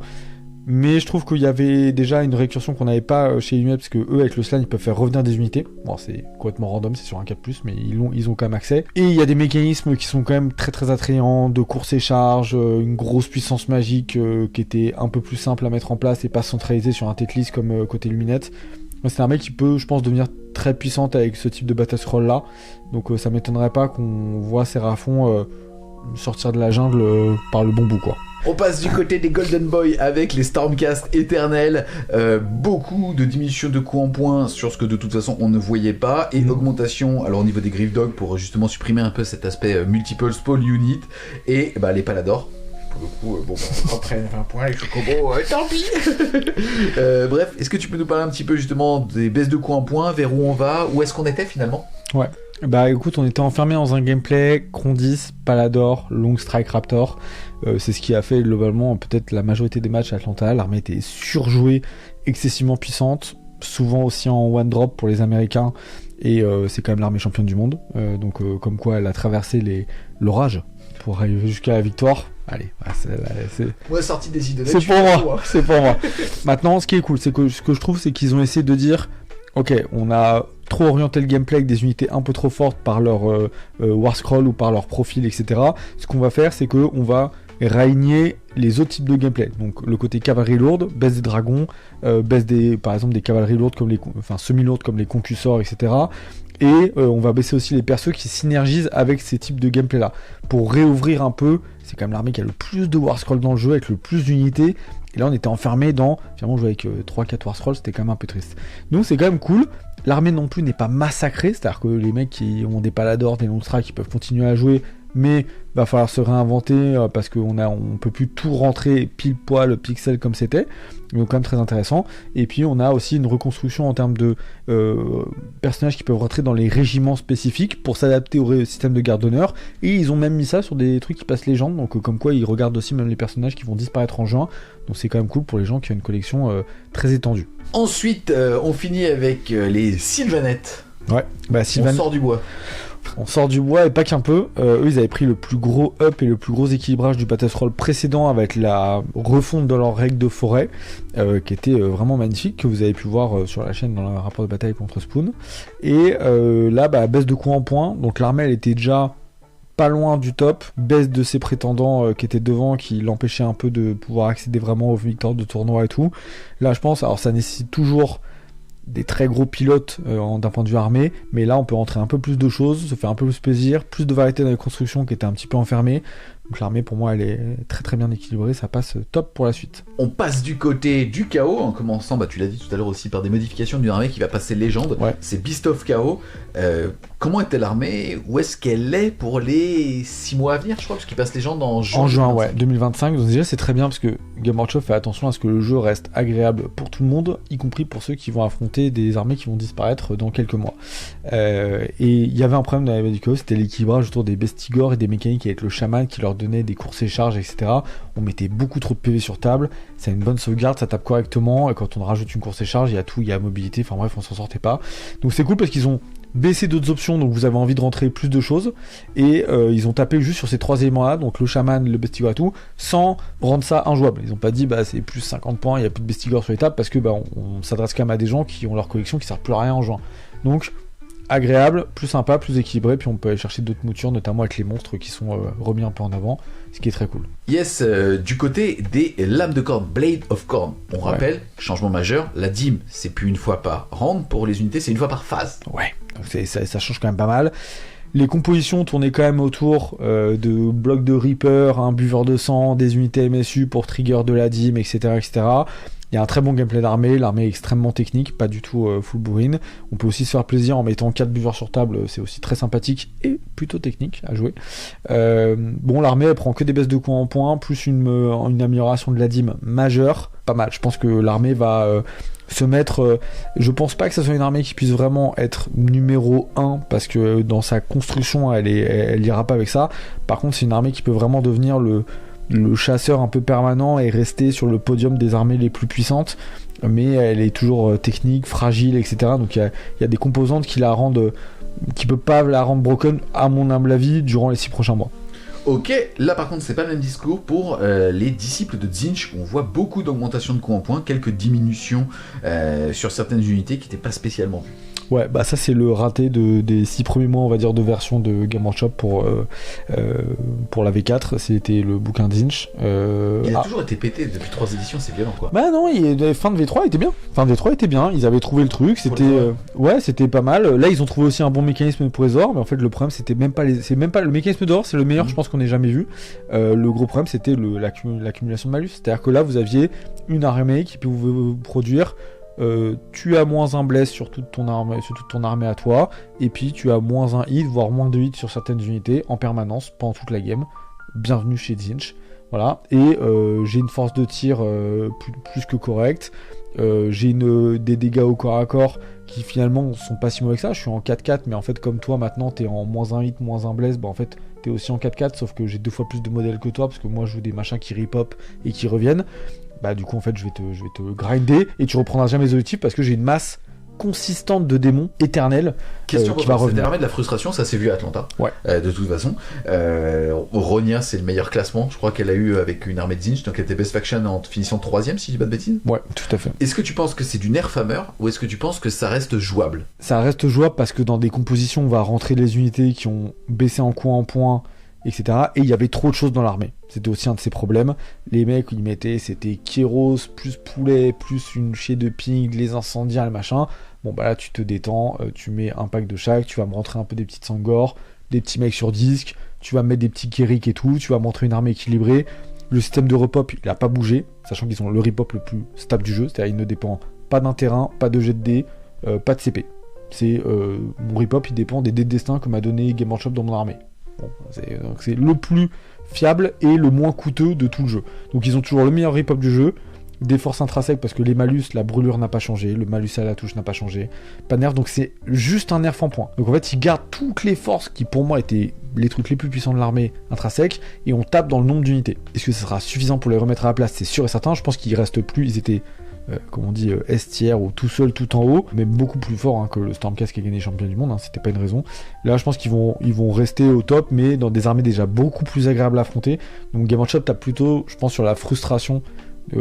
Mais je trouve qu'il y avait déjà une récursion qu'on n'avait pas chez les Luminettes, parce que eux, avec le slan, ils peuvent faire revenir des unités. Bon, c'est complètement random, c'est sur un 4+, mais ils ont quand même accès. Et il y a des mécanismes qui sont quand même très attrayants, de course et charge, une grosse puissance magique qui était un peu plus simple à mettre en place et pas centralisée sur un Teclis comme côté Luminette. C'est un mec qui peut, je pense, devenir très puissante avec ce type de battle scroll là. Donc ça m'étonnerait pas qu'on voit Séraphon sortir de la jungle par le bon bout, quoi. On passe du côté des Golden Boy avec les Stormcast éternels, beaucoup de diminution de coups en points sur ce que de toute façon on ne voyait pas, et augmentation alors au niveau des Griff Dog pour justement supprimer un peu cet aspect multiple spawn unit, et les Paladors. Pour le coup, après 20 points, les Chocobos, tant pis. Bref, est-ce que tu peux nous parler un petit peu justement des baisses de coups en points, vers où on va, où est-ce qu'on était finalement ? Ouais. Bah écoute, on était enfermé dans un gameplay Krondys, Palador, Long Strike Raptor. C'est ce qui a fait globalement peut-être la majorité des matchs à Atlanta. L'armée était surjouée, excessivement puissante, souvent aussi en one drop pour les Américains, et c'est quand même l'armée championne du monde. Donc comme quoi elle a traversé l'orage pour arriver jusqu'à la victoire. Allez, c'est... Ouais, sortie des idées. C'est pour moi. Maintenant, ce qui est cool, c'est que ce que je trouve, c'est qu'ils ont essayé de dire, ok, on a trop orienté le gameplay avec des unités un peu trop fortes par leur war scroll ou par leur profil, etc. Ce qu'on va faire, c'est qu'on va réaligner les autres types de gameplay. Donc le côté cavalerie lourde, baisse des dragons, baisse par exemple des cavaleries lourdes comme semi-lourdes comme les concussors, etc. Et on va baisser aussi les persos qui synergisent avec ces types de gameplay là pour réouvrir un peu. C'est quand même l'armée qui a le plus de war scroll dans le jeu avec le plus d'unités. Et là on était enfermé dans, finalement on jouait avec 3-4 war scroll, c'était quand même un peu triste. Donc c'est quand même cool. L'armée non plus n'est pas massacrée, c'est-à-dire que les mecs qui ont des paladors, des Longstrike, qui peuvent continuer à jouer, mais va falloir se réinventer parce qu'on peut plus tout rentrer pile poil pixel comme c'était, donc quand même très intéressant. Et puis on a aussi une reconstruction en termes de personnages qui peuvent rentrer dans les régiments spécifiques pour s'adapter au système de garde d'honneur, et ils ont même mis ça sur des trucs qui passent légende, donc comme quoi ils regardent aussi même les personnages qui vont disparaître en juin, donc c'est quand même cool pour les gens qui ont une collection très étendue. Ensuite on finit avec les Sylvanettes. Ouais, on sort du bois. On sort du bois, et pas qu'un peu. Eux, ils avaient pris le plus gros up et le plus gros équilibrage du Battle Roll précédent avec la refonte de leur règle de forêt, qui était vraiment magnifique, que vous avez pu voir sur la chaîne dans le rapport de bataille contre Spoon. Et là, baisse de coups en points. Donc l'armée, elle était déjà pas loin du top. Baisse de ses prétendants qui étaient devant, qui l'empêchaient un peu de pouvoir accéder vraiment aux victoires de tournoi et tout. Là, je pense, alors ça nécessite toujours des très gros pilotes d'un point de vue armé, mais là on peut rentrer un peu plus de choses, se faire un peu plus plaisir, plus de variété dans les constructions qui étaient un petit peu enfermées. Donc l'armée pour moi elle est très très bien équilibrée, ça passe top pour la suite. On passe du côté du chaos en commençant, tu l'as dit tout à l'heure aussi, par des modifications d'une armée qui va passer légende. Ouais. C'est Beast of Chaos. Comment est-elle l'armée? Où est-ce qu'elle est pour les 6 mois à venir, je crois, parce qu'il passe légende en juin. En juin, 2025. Donc déjà c'est très bien parce que Game Workshop fait attention à ce que le jeu reste agréable pour tout le monde, y compris pour ceux qui vont affronter des armées qui vont disparaître dans quelques mois. Et il y avait un problème dans la du chaos, c'était l'équilibrage autour des bestigors et des mécaniques avec le chaman qui leur donnait des courses et charges, etc. On mettait beaucoup trop de PV sur table, ça a une bonne sauvegarde, ça tape correctement, et quand on rajoute une course et charge, il y a tout, il y a mobilité, enfin bref, on s'en sortait pas. Donc c'est cool parce qu'ils ont baissé d'autres options, donc vous avez envie de rentrer plus de choses, et ils ont tapé juste sur ces 3 éléments-là, donc le chaman, le bestigor et tout, sans rendre ça injouable. Ils ont pas dit c'est plus 50 points, il y a plus de bestigor sur les tables, parce que on s'adresse quand même à des gens qui ont leur collection qui sert plus à rien en juin. Donc agréable, plus sympa, plus équilibré, puis on peut aller chercher d'autres moutures, notamment avec les monstres qui sont remis un peu en avant, ce qui est très cool. Yes, du côté des lames de corne, Blade of Corn, on rappelle, changement majeur, la dîme, c'est plus une fois par round pour les unités, c'est une fois par phase. Ouais, donc ça change quand même pas mal. Les compositions tournaient quand même autour de blocs de Reaper, un buveur de sang, des unités MSU pour trigger de la dîme, etc., etc. Il y a un très bon gameplay d'armée, l'armée est extrêmement technique, pas du tout full bourrine. On peut aussi se faire plaisir en mettant 4 buveurs sur table, c'est aussi très sympathique et plutôt technique à jouer. L'armée elle prend que des baisses de coups en point, plus une amélioration de la dîme majeure, pas mal. Je pense que l'armée va se mettre... je pense pas que ça soit une armée qui puisse vraiment être numéro 1, parce que dans sa construction elle ira pas avec ça. Par contre c'est une armée qui peut vraiment devenir le chasseur un peu permanent et rester sur le podium des armées les plus puissantes, mais elle est toujours technique, fragile, etc. Donc il y a des composantes qui peut pas la rendre broken, à mon humble avis, durant les 6 prochains mois. Ok, là par contre c'est pas le même discours pour les disciples de Tzeentch. On voit beaucoup d'augmentation de coups en point, quelques diminutions sur certaines unités qui n'étaient pas spécialement vues. Ouais, ça c'est le raté des 6 premiers mois, on va dire, de version de Game Workshop pour la V4, c'était le bouquin Tzeentch. Il a toujours été pété depuis 3 éditions, c'est violent quoi. Non, fin de V3 était bien. Ils avaient trouvé le truc, c'était pas mal. Là ils ont trouvé aussi un bon mécanisme pour les ors, mais en fait le problème c'est même pas le mécanisme d'or, c'est le meilleur je pense qu'on ait jamais vu. Le gros problème c'était l'accumulation de malus, c'est-à-dire que là vous aviez une armée qui pouvait vous produire tu as moins un bless sur toute ton armée à toi, et puis tu as moins un hit, voire moins de hit sur certaines unités en permanence pendant toute la game. Bienvenue chez Tzeentch. Voilà, et j'ai une force de tir plus que correcte. J'ai des dégâts au corps à corps qui finalement sont pas si mauvais que ça. Je suis en 4-4, mais en fait comme toi maintenant t'es en moins un hit, moins un bless, en fait t'es aussi en 4-4, sauf que j'ai 2 fois plus de modèles que toi, parce que moi je joue des machins qui rip-hop et qui reviennent. Du coup en fait je vais te grinder et tu reprendras jamais les objectifs, parce que j'ai une masse consistante de démons éternels qui va revenir. C'était l'armée de la frustration, ça s'est vu à Atlanta. Ouais. De toute façon, Ronia c'est le meilleur classement, je crois qu'elle a eu avec une armée de Tzeentch, donc elle était best faction en finissant 3ème si je dis pas de bêtises. Ouais, tout à fait. Est-ce que tu penses que c'est du nerf hammer ou est-ce que tu penses que ça reste jouable? Ça reste jouable parce que dans des compositions on va rentrer les unités qui ont baissé en coût en point, etc. Et il y avait trop de choses dans l'armée. C'était aussi un de ses problèmes. Les mecs, ils mettaient, c'était Kéros, plus poulet, plus une chier de ping, les incendiaires, le machin. Là, tu te détends, tu mets un pack de chaque, tu vas me rentrer un peu des petites Sangor, des petits mecs sur disque, tu vas mettre des petits Kerik et tout, tu vas montrer une armée équilibrée. Le système de repop, il a pas bougé, sachant qu'ils ont le repop le plus stable du jeu, c'est-à-dire il ne dépend pas d'un terrain, pas de jet de dés, pas de CP. Mon repop, il dépend des dés de destin que m'a donné Game Workshop dans mon armée. C'est le plus fiable et le moins coûteux de tout le jeu. Donc ils ont toujours le meilleur repop du jeu, des forces intrinsèques parce que les malus, la brûlure n'a pas changé, le malus à la touche n'a pas changé, pas de nerf, donc c'est juste un nerf en point. Donc en fait ils gardent toutes les forces qui pour moi étaient les trucs les plus puissants de l'armée intrinsèque, et on tape dans le nombre d'unités. Est-ce que ça sera suffisant pour les remettre à la place? C'est sûr et certain. Je pense qu'ils restent plus, ils étaient S tiers ou tout seul tout en haut, mais beaucoup plus fort que le Stormcast qui a gagné champion du monde, c'était pas une raison. Là je pense qu'ils vont rester au top, mais dans des armées déjà beaucoup plus agréables à affronter. Donc Game Workshop tape plutôt, je pense, sur la frustration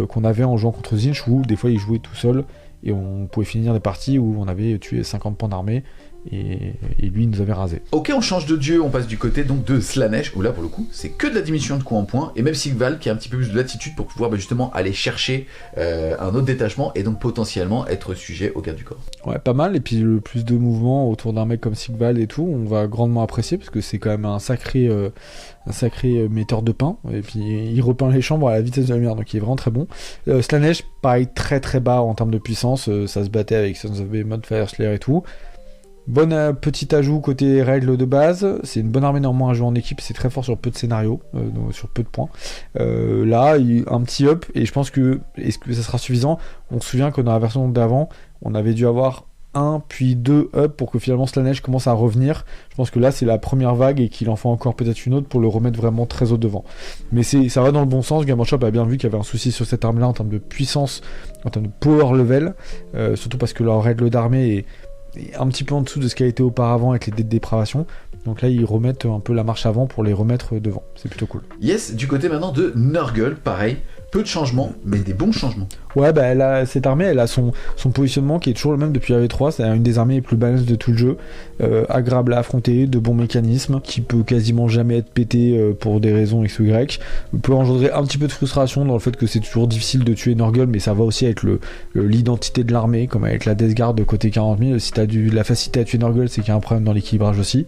qu'on avait en jouant contre Tzeentch, où des fois ils jouaient tout seul et on pouvait finir des parties où on avait tué 50 points d'armée et lui il nous avait rasé. Ok, on change de dieu, on passe du côté donc de Slaanesh, où là pour le coup c'est que de la diminution de coups en points, et même Sigval qui a un petit peu plus de latitude pour pouvoir justement aller chercher un autre détachement et donc potentiellement être sujet au garde du corps. Ouais, pas mal, et puis le plus de mouvements autour d'un mec comme Sigval et tout, on va grandement apprécier parce que c'est quand même un sacré metteur de pain, et puis il repeint les chambres à la vitesse de la lumière, donc il est vraiment très bon. Slaanesh, pareil, très très bas en termes de puissance, ça se battait avec Sons of Behemoth, Fireslayer et tout. Bon petit ajout côté règles de base, c'est une bonne armée néanmoins à jouer en équipe, c'est très fort sur peu de scénarios, donc sur peu de points. Là, un petit up, et je pense que, est-ce que ça sera suffisant? On se souvient que dans la version d'avant, on avait dû avoir 1 puis 2 up pour que finalement Slaanesh commence à revenir. Je pense que là c'est la première vague et qu'il en faut encore peut-être une autre pour le remettre vraiment très haut devant. Mais ça va dans le bon sens. Game Workshop a bien vu qu'il y avait un souci sur cette arme là en termes de puissance, en termes de power level, surtout parce que leur règle d'armée est un petit peu en dessous de ce qui a été auparavant avec les dés de dépravation. Donc là ils remettent un peu la marche avant pour les remettre devant, c'est plutôt cool. Yes, du côté maintenant de Nurgle, pareil, peu de changements, mais des bons changements. Ouais, bah cette armée, elle a son positionnement qui est toujours le même depuis AV3, c'est une des armées les plus balanced de tout le jeu, agréable à affronter, de bons mécanismes, qui peut quasiment jamais être pété pour des raisons X ou Y, peut engendrer un petit peu de frustration dans le fait que c'est toujours difficile de tuer Nurgle, mais ça va aussi avec l'identité de l'armée, comme avec la Death Guard de côté 40 000, si t'as la facilité à tuer Nurgle, c'est qu'il y a un problème dans l'équilibrage aussi.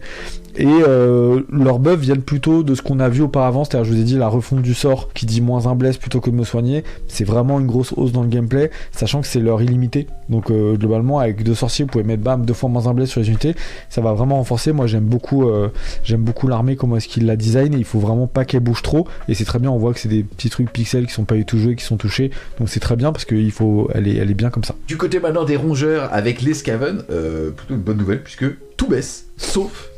Et leurs buffs viennent plutôt de ce qu'on a vu auparavant, c'est-à-dire je vous ai dit la refonte du sort qui dit moins un bless plutôt que de me soigner, c'est vraiment une grosse hausse dans le gameplay, sachant que c'est leur illimité, donc globalement avec 2 sorciers vous pouvez mettre bam 2 fois moins un bless sur les unités, ça va vraiment renforcer. Moi j'aime beaucoup l'armée, comment est-ce qu'il la design, et il faut vraiment pas qu'elle bouge trop, et c'est très bien, on voit que c'est des petits trucs pixels qui sont pas du tout joués, qui sont touchés, donc c'est très bien parce qu'elle est bien comme ça. Du côté maintenant des rongeurs avec les Skaven, plutôt une bonne nouvelle puisque tout baisse, sauf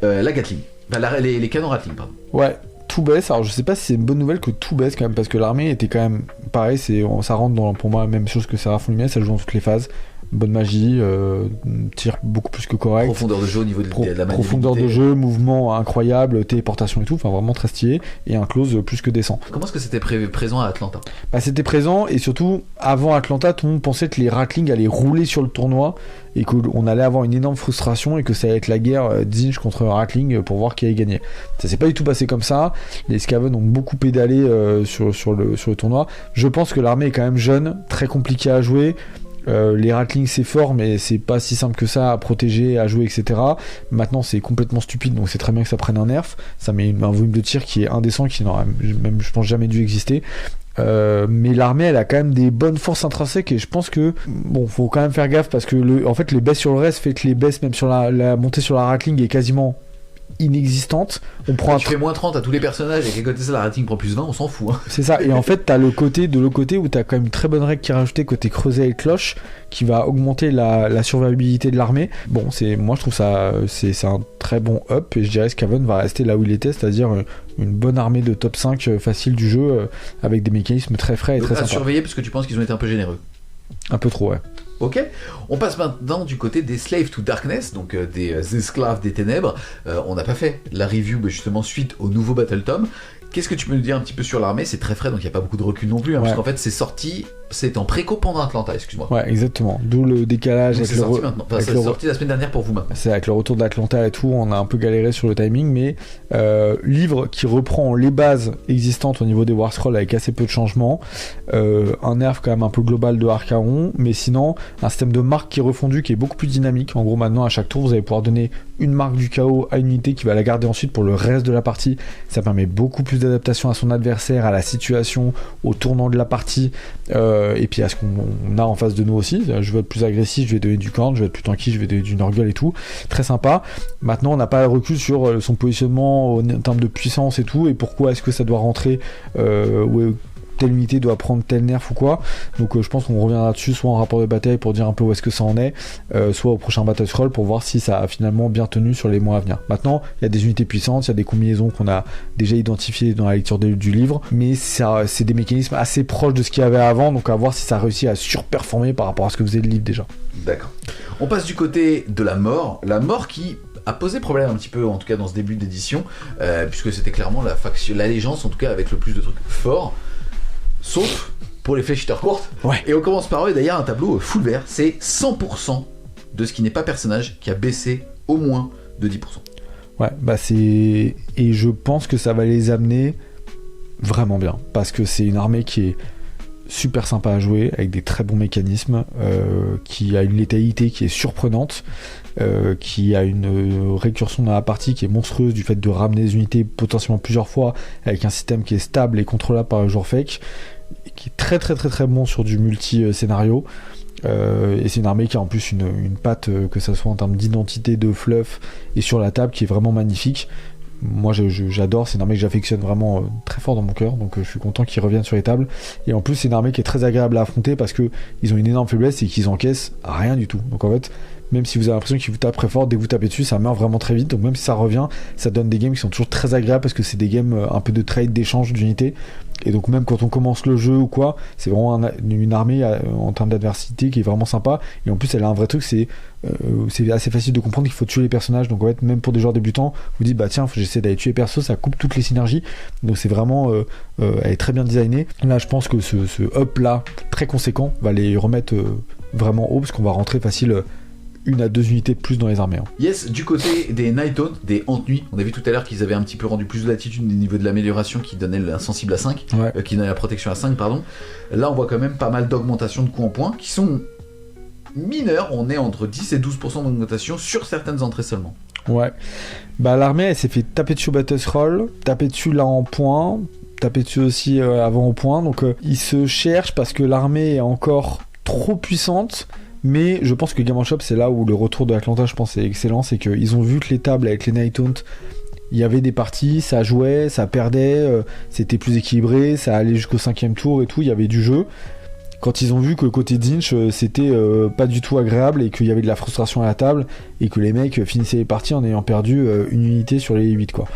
la Gatling, enfin, les canons Ratling pardon. Ouais, tout baisse. Alors je sais pas si c'est une bonne nouvelle que tout baisse quand même, parce que l'armée était quand même pareil, ça rentre dans pour moi la même chose que Seraphon Lumière, ça joue dans toutes les phases. Bonne magie, tir beaucoup plus que correct. Profondeur de jeu au niveau de la profondeur de jeu, mouvement incroyable, téléportation et tout, enfin vraiment très stylé, et un close plus que décent. Comment est-ce que c'était présent à Atlanta? Bah c'était présent, et surtout avant Atlanta, tout le monde pensait que les Ratling allaient rouler sur le tournoi, et qu'on allait avoir une énorme frustration, et que ça allait être la guerre Tzeentch contre Ratling pour voir qui allait gagner. Ça s'est pas du tout passé comme ça, les Skaven ont beaucoup pédalé sur le tournoi. Je pense que l'armée est quand même jeune, très compliquée à jouer. Les Ratling c'est fort, mais c'est pas si simple que ça à protéger, à jouer, etc. Maintenant c'est complètement stupide, donc c'est très bien que ça prenne un nerf. Ça met un volume de tir qui est indécent, qui n'aurait même je pense jamais dû exister. Mais l'armée elle a quand même des bonnes forces intrinsèques, et je pense que bon, faut quand même faire gaffe, parce que en fait les baisses sur le reste fait que les baisses même sur la montée sur la Ratling est quasiment inexistante. On prend tu fais moins 30 à tous les personnages, et qu'à côté de ça la Ratling prend plus 20, on s'en fout hein. C'est ça, et en fait t'as de l'autre côté où t'as quand même une très bonne règle qui est rajoutée côté creuset et cloche, qui va augmenter la survivabilité de l'armée. Bon, moi je trouve ça c'est un très bon up, et je dirais que Skaven va rester là où il était, c'est-à-dire une bonne armée de top 5 facile du jeu, avec des mécanismes très frais et donc, très sympas. À surveiller, parce que tu penses qu'ils ont été un peu généreux. Un peu trop, ouais. Ok, on passe maintenant du côté des Slave to Darkness, donc des esclaves des ténèbres. On n'a pas fait la review justement suite au nouveau Battle Tome. Qu'est-ce que tu peux nous dire un petit peu sur l'armée? C'est très frais, donc il n'y a pas beaucoup de recul non plus, hein, parce qu'en fait c'est en préco pendant Atlanta, excuse-moi. Ouais, exactement. D'où le décalage. Donc c'est sorti maintenant. Enfin, c'est sorti la semaine dernière pour vous maintenant. C'est avec le retour d'Atlanta et tout, on a un peu galéré sur le timing, mais livre qui reprend les bases existantes au niveau des War Scrolls avec assez peu de changements, un nerf quand même un peu global de Archaon, mais sinon un système de marque qui est refondu, qui est beaucoup plus dynamique. En gros, maintenant à chaque tour vous allez pouvoir donner une marque du chaos à une unité qui va la garder ensuite pour le reste de la partie. Ça permet beaucoup plus d'adaptation à son adversaire, à la situation, au tournant de la partie, et puis à ce qu'on a en face de nous aussi. Je veux être plus agressif, je vais donner du corn, je vais être plus tranquille, je vais donner du Nurgle et tout. Très sympa. Maintenant on n'a pas le recul sur son positionnement en termes de puissance et tout, et pourquoi est-ce que ça doit rentrer, telle unité doit prendre tel nerf ou quoi. Donc je pense qu'on reviendra dessus, soit en rapport de bataille pour dire un peu où est-ce que ça en est, soit au prochain Battle Scroll pour voir si ça a finalement bien tenu sur les mois à venir. Maintenant il y a des unités puissantes, il y a des combinaisons qu'on a déjà identifiées dans la lecture du livre, mais c'est des mécanismes assez proches de ce qu'il y avait avant, donc à voir si ça réussit à surperformer par rapport à ce que faisait le livre déjà. D'accord. On passe du côté de la mort qui a posé problème un petit peu, en tout cas dans ce début d'édition, puisque c'était clairement l'allégeance en tout cas avec le plus de trucs forts. Sauf pour les fléchiteurs courtes. Ouais. Et on commence par eux, d'ailleurs un tableau full vert, c'est 100% de ce qui n'est pas personnage qui a baissé au moins de 10%. Ouais, bah et je pense que ça va les amener vraiment bien, parce que c'est une armée qui est super sympa à jouer, avec des très bons mécanismes, qui a une létalité qui est surprenante, qui a une récursion dans la partie qui est monstrueuse du fait de ramener des unités potentiellement plusieurs fois, avec un système qui est stable et contrôlable par le joueur fake, qui est très très très très bon sur du multi-scénario. Et c'est une armée qui a en plus une patte, que ça soit en termes d'identité, de fluff et sur la table, qui est vraiment magnifique. Moi j'adore, c'est une armée que j'affectionne vraiment très fort dans mon cœur, donc je suis content qu'ils reviennent sur les tables. Et en plus c'est une armée qui est très agréable à affronter, parce que ils ont une énorme faiblesse, c'est qu'ils encaissent rien du tout. Donc en fait, même si vous avez l'impression qu'ils vous tapent très fort, dès que vous tapez dessus ça meurt vraiment très vite. Donc même si ça revient, ça donne des games qui sont toujours très agréables, parce que c'est des games un peu de trade, d'échange d'unités. Et donc même quand on commence le jeu ou quoi, c'est vraiment une armée en termes d'adversité qui est vraiment sympa. Et en plus elle a un vrai truc, c'est assez facile de comprendre qu'il faut tuer les personnages. Donc en fait, même pour des joueurs débutants, vous dites bah tiens, j'essaie d'aller tuer perso, ça coupe toutes les synergies. Donc c'est vraiment elle est très bien designée. Là je pense que ce up là très conséquent va les remettre vraiment haut, parce qu'on va rentrer facile 1 à 2 unités de plus dans les armées. Yes, du côté des Night Hunt, des Hante-Nuit, on a vu tout à l'heure qu'ils avaient un petit peu rendu plus de latitude au niveau de l'amélioration, qui donnait l'insensible à 5, ouais. Qui donnait la protection à 5, pardon. Là on voit quand même pas mal d'augmentation de coups en points, qui sont mineurs, on est entre 10 et 12% d'augmentation sur certaines entrées seulement. Ouais, bah l'armée elle s'est fait taper dessus au Battle Scroll, taper dessus là en points, taper dessus aussi avant au point, donc ils se cherchent, parce que l'armée est encore trop puissante. Mais je pense que Game Workshop, c'est là où le retour de Atlanta, je pense, est excellent. C'est qu'ils ont vu que les tables avec les Night Hunt, il y avait des parties, ça jouait, ça perdait, c'était plus équilibré, ça allait jusqu'au 5e tour et tout, il y avait du jeu. Quand ils ont vu que côté Zinch, c'était pas du tout agréable, et qu'il y avait de la frustration à la table, et que les mecs finissaient les parties en ayant perdu une unité sur les 8, quoi.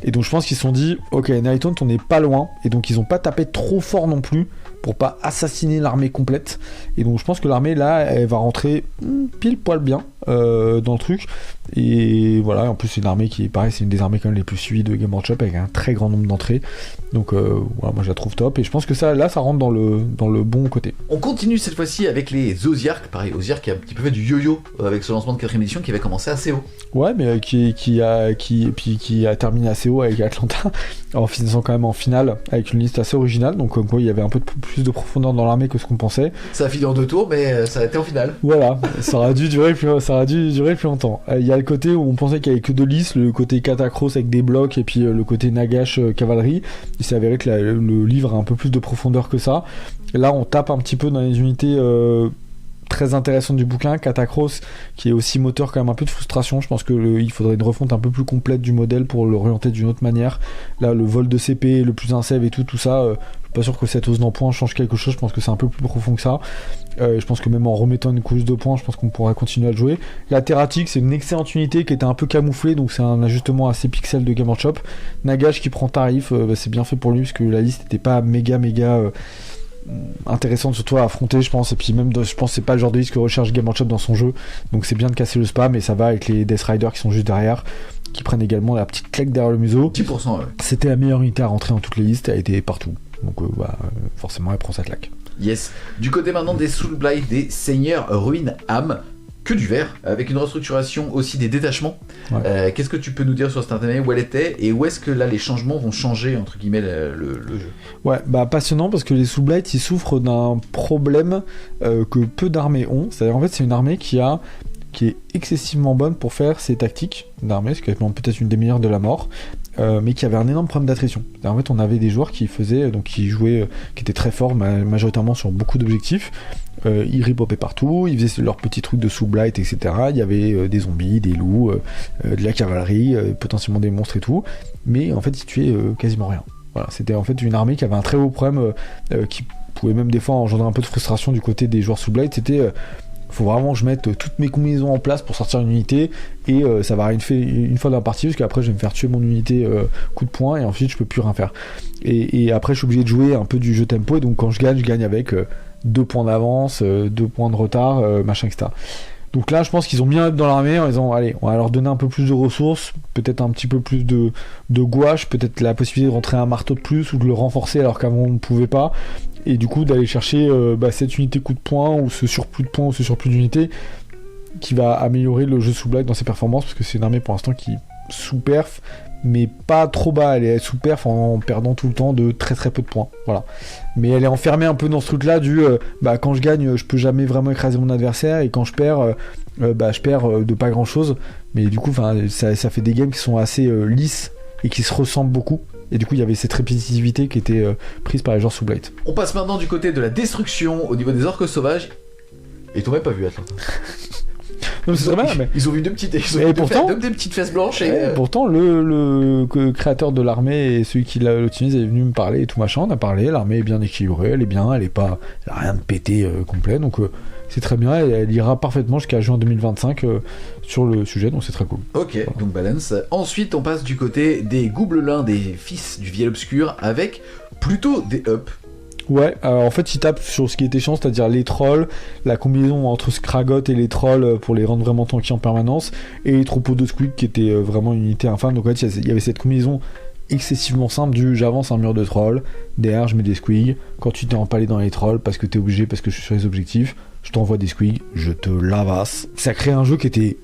Et donc je pense qu'ils se sont dit, ok, Night Hunt, on n'est pas loin, et donc ils ont pas tapé trop fort non plus, pour pas assassiner l'armée complète. Et donc je pense que l'armée là elle va rentrer pile poil bien dans le truc. Et voilà, en plus c'est une armée qui est pareil, c'est une des armées quand même les plus suivies de Game Workshop, avec un très grand nombre d'entrées. Donc voilà, moi je la trouve top, et je pense que ça rentre dans le bon côté. On continue cette fois-ci avec les Osiark. Pareil, Osiark qui a un petit peu fait du yo-yo avec ce lancement de 4ème édition, qui avait commencé assez haut. Ouais, mais qui a terminé assez haut avec Atlanta, en finissant quand même en finale avec une liste assez originale. Donc comme quoi il y avait un peu plus de profondeur dans l'armée que ce qu'on pensait. Ça a fini en 2 tours, mais ça a été en finale. Voilà, ça aura dû durer plus longtemps. Il y a le côté où on pensait qu'il n'y avait que 2 listes, le côté Katakros avec des blocs, et puis le côté Nagash cavalerie. Il s'est avéré que le livre a un peu plus de profondeur que ça. Là on tape un petit peu dans les unités très intéressantes du bouquin. Katakros qui est aussi moteur quand même un peu de frustration. Je pense qu'il faudrait une refonte un peu plus complète du modèle pour l'orienter d'une autre manière. Là le vol de CP, le plus un save et tout ça, je suis pas sûr que cette hausse d'empoint change quelque chose. Je pense que c'est un peu plus profond que ça. Je pense que même en remettant une couche de points, je pense qu'on pourra continuer à le jouer. La Terratic, c'est une excellente unité qui était un peu camouflée, donc c'est un ajustement assez pixel de Game Workshop. Nagash qui prend tarif, c'est bien fait pour lui, parce que la liste n'était pas méga intéressante, surtout à affronter, je pense. Et puis même, je pense que c'est pas le genre de liste que recherche Game Workshop dans son jeu, donc c'est bien de casser le spam, et ça va avec les Death Riders qui sont juste derrière, qui prennent également la petite claque derrière le museau. 10%, ouais. C'était la meilleure unité à rentrer dans toutes les listes, elle était partout, donc forcément elle prend sa claque. Yes. Du côté maintenant des Soulblight, des Seigneurs Ruine Âme, que du vert, avec une restructuration aussi des détachements. Ouais. Qu'est-ce que tu peux nous dire sur cette année, où elle était, et où est-ce que là les changements vont changer entre guillemets le jeu? Ouais, bah passionnant, parce que les Soulblight ils souffrent d'un problème que peu d'armées ont. C'est-à-dire en fait c'est une armée qui est excessivement bonne pour faire ses tactiques d'armée, c'est peut-être une des meilleures de la mort, mais qui avait un énorme problème d'attrition. En fait, on avait des joueurs qui jouaient, qui étaient très forts, majoritairement sur beaucoup d'objectifs. Ils ripopaient partout, ils faisaient leurs petits trucs de sous-blight, etc. Il y avait des zombies, des loups, de la cavalerie, potentiellement des monstres et tout, mais en fait, ils tuaient quasiment rien. Voilà, c'était en fait une armée qui avait un très haut problème, qui pouvait même des fois engendrer un peu de frustration du côté des joueurs sous-blight. C'était faut vraiment que je mette toutes mes combinaisons en place pour sortir une unité, et ça va rien fait une fois dans la partie, parce qu'après je vais me faire tuer mon unité coup de poing, et ensuite je peux plus rien faire, et après je suis obligé de jouer un peu du jeu tempo, et donc quand je gagne avec 2 points d'avance, 2 points de retard, machin, etc. Donc là je pense qu'ils ont bien dans l'armée en disant allez, on va leur donner un peu plus de ressources, peut-être un petit peu plus de gouache, peut-être la possibilité de rentrer un marteau de plus, ou de le renforcer alors qu'avant on ne pouvait pas, et du coup d'aller chercher cette unité coup de poing, ou ce surplus de points, ou ce surplus d'unité, qui va améliorer le jeu sous Blight dans ses performances, parce que c'est une armée pour l'instant qui sous-perf, mais pas trop bas, elle est sous-perf en perdant tout le temps de très très peu de points, voilà. Mais elle est enfermée un peu dans ce truc-là du quand je gagne, je peux jamais vraiment écraser mon adversaire, et quand je perds, je perds de pas grand-chose, mais du coup ça fait des games qui sont assez lisses et qui se ressemblent beaucoup. Et du coup, il y avait cette répétitivité qui était prise par les joueurs sous Blight. On passe maintenant du côté de la destruction au niveau des orques sauvages. Et t'aurais pas vu Atlanta. Non, mais c'est très bien, mais... Ils ont vu deux petites fesses blanches. Et pourtant, le créateur de l'armée et celui qui l'a l'optimise est venu me parler et tout machin. On a parlé, l'armée est bien équilibrée, elle est bien, elle a rien de pété complet. Donc c'est très bien, elle ira parfaitement jusqu'à juin 2025 sur le sujet, donc c'est très cool. Ok, voilà. Donc balance. Ensuite, on passe du côté des Gobelins, des fils du Viel Obscur, avec plutôt des ups. Ouais, en fait, ils tapent sur ce qui était chiant, c'est-à-dire les trolls, la combinaison entre Skragot et les trolls pour les rendre vraiment tanky en permanence, et les troupeaux de squig qui étaient vraiment une unité infâme. Donc en fait, il y avait cette combinaison excessivement simple du j'avance un mur de trolls, derrière je mets des squigs, quand tu t'es empalé dans les trolls parce que t'es obligé, parce que je suis sur les objectifs, je t'envoie des squigs, je te lavasse. Ça crée un jeu qui était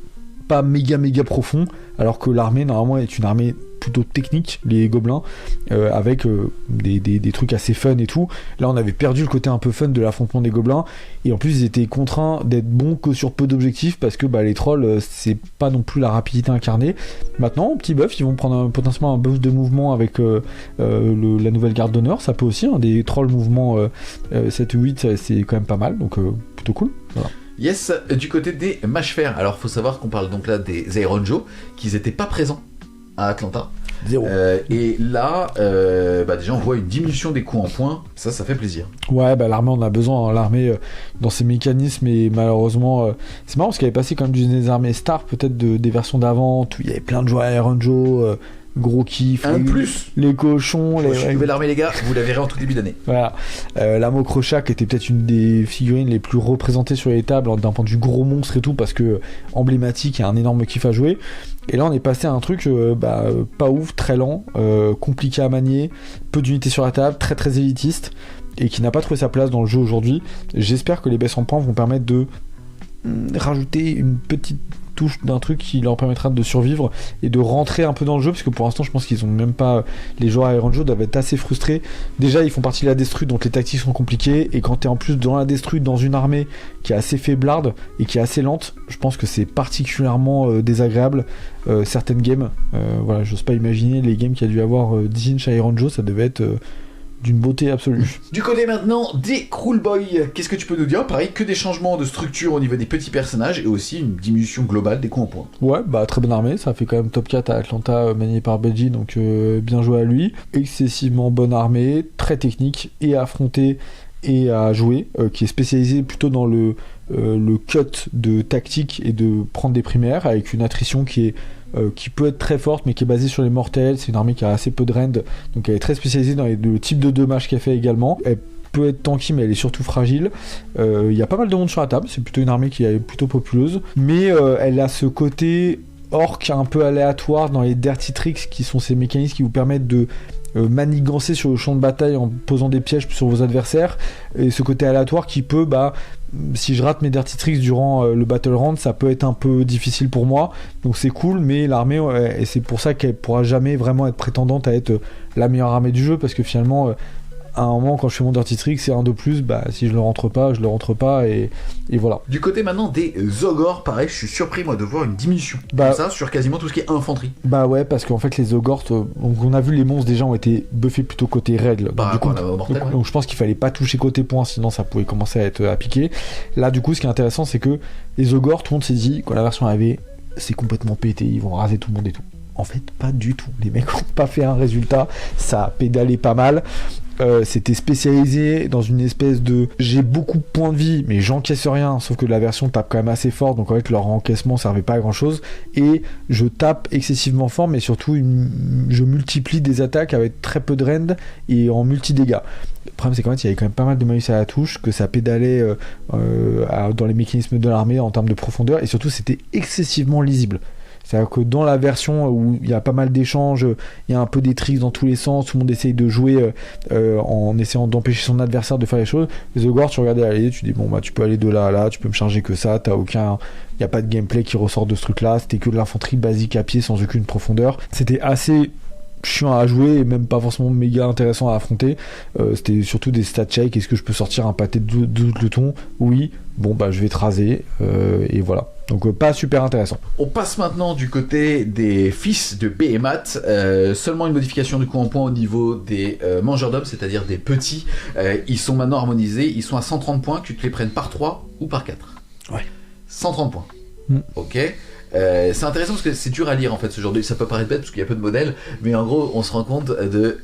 pas méga profond, alors que l'armée normalement est une armée plutôt technique, les gobelins, avec des trucs assez fun et tout. Là on avait perdu le côté un peu fun de l'affrontement des gobelins, et en plus ils étaient contraints d'être bons que sur peu d'objectifs, parce que les trolls c'est pas non plus la rapidité incarnée. Maintenant, petit buff, ils vont prendre potentiellement un boost de mouvement avec la nouvelle garde d'honneur, ça peut aussi, des trolls mouvement 7 ou 8, c'est quand même pas mal, donc plutôt cool. Voilà. Yes, du côté des Mâches-Fer, alors faut savoir qu'on parle donc là des Iron Joe, qu'ils étaient pas présents à Atlanta. 0. Et là, déjà on voit une diminution des coups en points, ça fait plaisir. Ouais, l'armée on a besoin, l'armée dans ses mécanismes, et malheureusement, c'est marrant parce qu'elle est passée quand même des armées stars, peut-être des versions d'avant, où il y avait plein de joueurs Iron Joe, gros kiff, les cochons, nouvelle armée les gars, vous la verrez en tout début d'année. Voilà, la Mokrocha qui était peut-être une des figurines les plus représentées sur les tables d'un point de vue gros monstre et tout, parce que emblématique et un énorme kiff à jouer. Et là on est passé à un truc pas ouf, très lent, compliqué à manier, peu d'unités sur la table, très très élitiste, et qui n'a pas trouvé sa place dans le jeu aujourd'hui. J'espère que les baisses en points vont permettre de rajouter une petite touche d'un truc qui leur permettra de survivre et de rentrer un peu dans le jeu, parce que pour l'instant je pense qu'ils ont même pas, les joueurs Iron Joe doivent être assez frustrés. Déjà ils font partie de la destru, donc les tactiques sont compliquées, et quand t'es en plus dans la destru dans une armée qui est assez faiblarde et qui est assez lente, je pense que c'est particulièrement désagréable certaines games. Voilà, j'ose pas imaginer les games qu'il y a dû avoir 10 inch à Iron Joe, ça devait être d'une beauté absolue. Du côté maintenant des Cruel Boy, qu'est-ce que tu peux nous dire? Pareil, que des changements de structure au niveau des petits personnages, et aussi une diminution globale des coups en points. Ouais, très bonne armée, ça fait quand même top 4 à Atlanta, manié par Benji, donc bien joué à lui. Excessivement bonne armée, très technique, et à affronter et à jouer, qui est spécialisé plutôt dans le cut de tactique et de prendre des primaires, avec une attrition qui peut être très forte, mais qui est basée sur les mortels. C'est une armée qui a assez peu de rend, donc elle est très spécialisée dans le type de dommages qu'elle fait également. Elle peut être tanky, mais elle est surtout fragile. Il y a pas mal de monde sur la table, c'est plutôt une armée qui est plutôt populeuse, mais elle a ce côté orc un peu aléatoire dans les dirty tricks, qui sont ces mécanismes qui vous permettent de manigancer sur le champ de bataille en posant des pièges sur vos adversaires, et ce côté aléatoire qui peut, si je rate mes dirty tricks durant le battle round, ça peut être un peu difficile pour moi, donc c'est cool, mais l'armée, et c'est pour ça qu'elle pourra jamais vraiment être prétendante à être la meilleure armée du jeu, parce que finalement à un moment, quand je fais mon dirty trick, c'est un de plus, si je le rentre pas, et voilà. Du côté maintenant des Zogors, pareil, je suis surpris moi de voir une diminution comme ça sur quasiment tout ce qui est infanterie. Ouais, parce qu'en fait les Zogors, on a vu les monstres déjà ont été buffés plutôt côté règle, donc je pense qu'il fallait pas toucher côté points, sinon ça pouvait commencer à être à piquer. Là du coup ce qui est intéressant, c'est que les Zogors, tout le monde s'est dit, quand la version arrivait, c'est complètement pété, ils vont raser tout le monde et tout. En fait, pas du tout. Les mecs ont pas fait un résultat, ça a pédalé pas mal. C'était spécialisé dans une espèce de j'ai beaucoup de points de vie mais j'encaisse rien, sauf que la version tape quand même assez fort, donc en fait leur encaissement servait pas à grand chose, et je tape excessivement fort, mais surtout je multiplie des attaques avec très peu de rend et en multi-dégâts. Le problème c'est qu'en fait il y avait quand même pas mal de malus à la touche, que ça pédalait dans les mécanismes de l'armée en termes de profondeur, et surtout c'était excessivement lisible. C'est-à-dire que dans la version où il y a pas mal d'échanges, il y a un peu des tricks dans tous les sens, tout le monde essaye de jouer en essayant d'empêcher son adversaire de faire les choses. The Gore, tu regardais aller, tu dis bon bah tu peux aller de là à là, tu peux me charger que ça, il n'y a pas de gameplay qui ressort de ce truc-là, c'était que de l'infanterie basique à pied sans aucune profondeur. C'était assez chiant à jouer et même pas forcément méga intéressant à affronter. C'était surtout des stat checks. Est-ce que je peux sortir un pâté de 12 glutons? Oui, bon bah je vais te raser et voilà. Donc pas super intéressant. On passe maintenant du côté des fils de Behemoth. Seulement une modification du coup en point au niveau des mangeurs d'hommes, c'est-à-dire des petits. Ils sont maintenant harmonisés, ils sont à 130 points, que tu te les prennes par 3 ou par 4. Ouais. 130 points. Ok. C'est intéressant parce que c'est dur à lire en fait ce genre de... Ça peut paraître bête parce qu'il y a peu de modèles, mais en gros on se rend compte de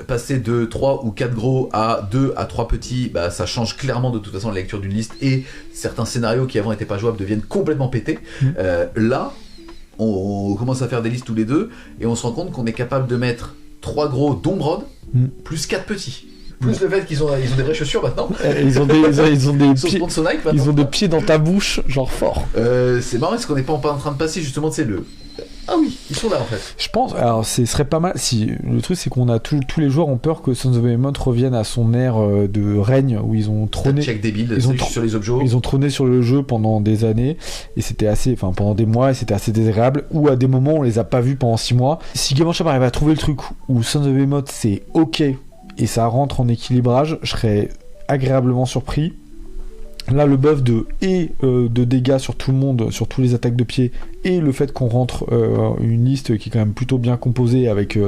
passer de 3 ou 4 gros à 2 à 3 petits, bah ça change clairement de toute façon la lecture d'une liste et certains scénarios qui avant étaient pas jouables deviennent complètement pétés. Là on commence à faire des listes tous les deux et on se rend compte qu'on est capable de mettre 3 gros d'Ombrod plus 4 petits. Plus le fait qu'ils ont des vraies chaussures maintenant. Ils ont des pieds. Ils ont des pieds dans ta bouche, genre fort. C'est marrant parce qu'on n'est pas en train de passer justement, tu sais, le. Ah oui, ils sont là en fait. Je pense, alors ce serait pas mal. Si le truc c'est qu'on a tous les joueurs ont peur que Sons of Behemoth revienne à son ère de règne où ils ont trôné. Check débile, sur les objets. Ils ont trôné sur le jeu pendant des années et c'était pendant des mois et c'était assez désagréable. Ou à des moments on les a pas vus pendant 6 mois. Si Game Workshop arrive à trouver le truc où Sons of Behemoth c'est ok et ça rentre en équilibrage, je serais agréablement surpris. Là, le buff de dégâts sur tout le monde, sur tous les attaques de pied, et le fait qu'on rentre une liste qui est quand même plutôt bien composée avec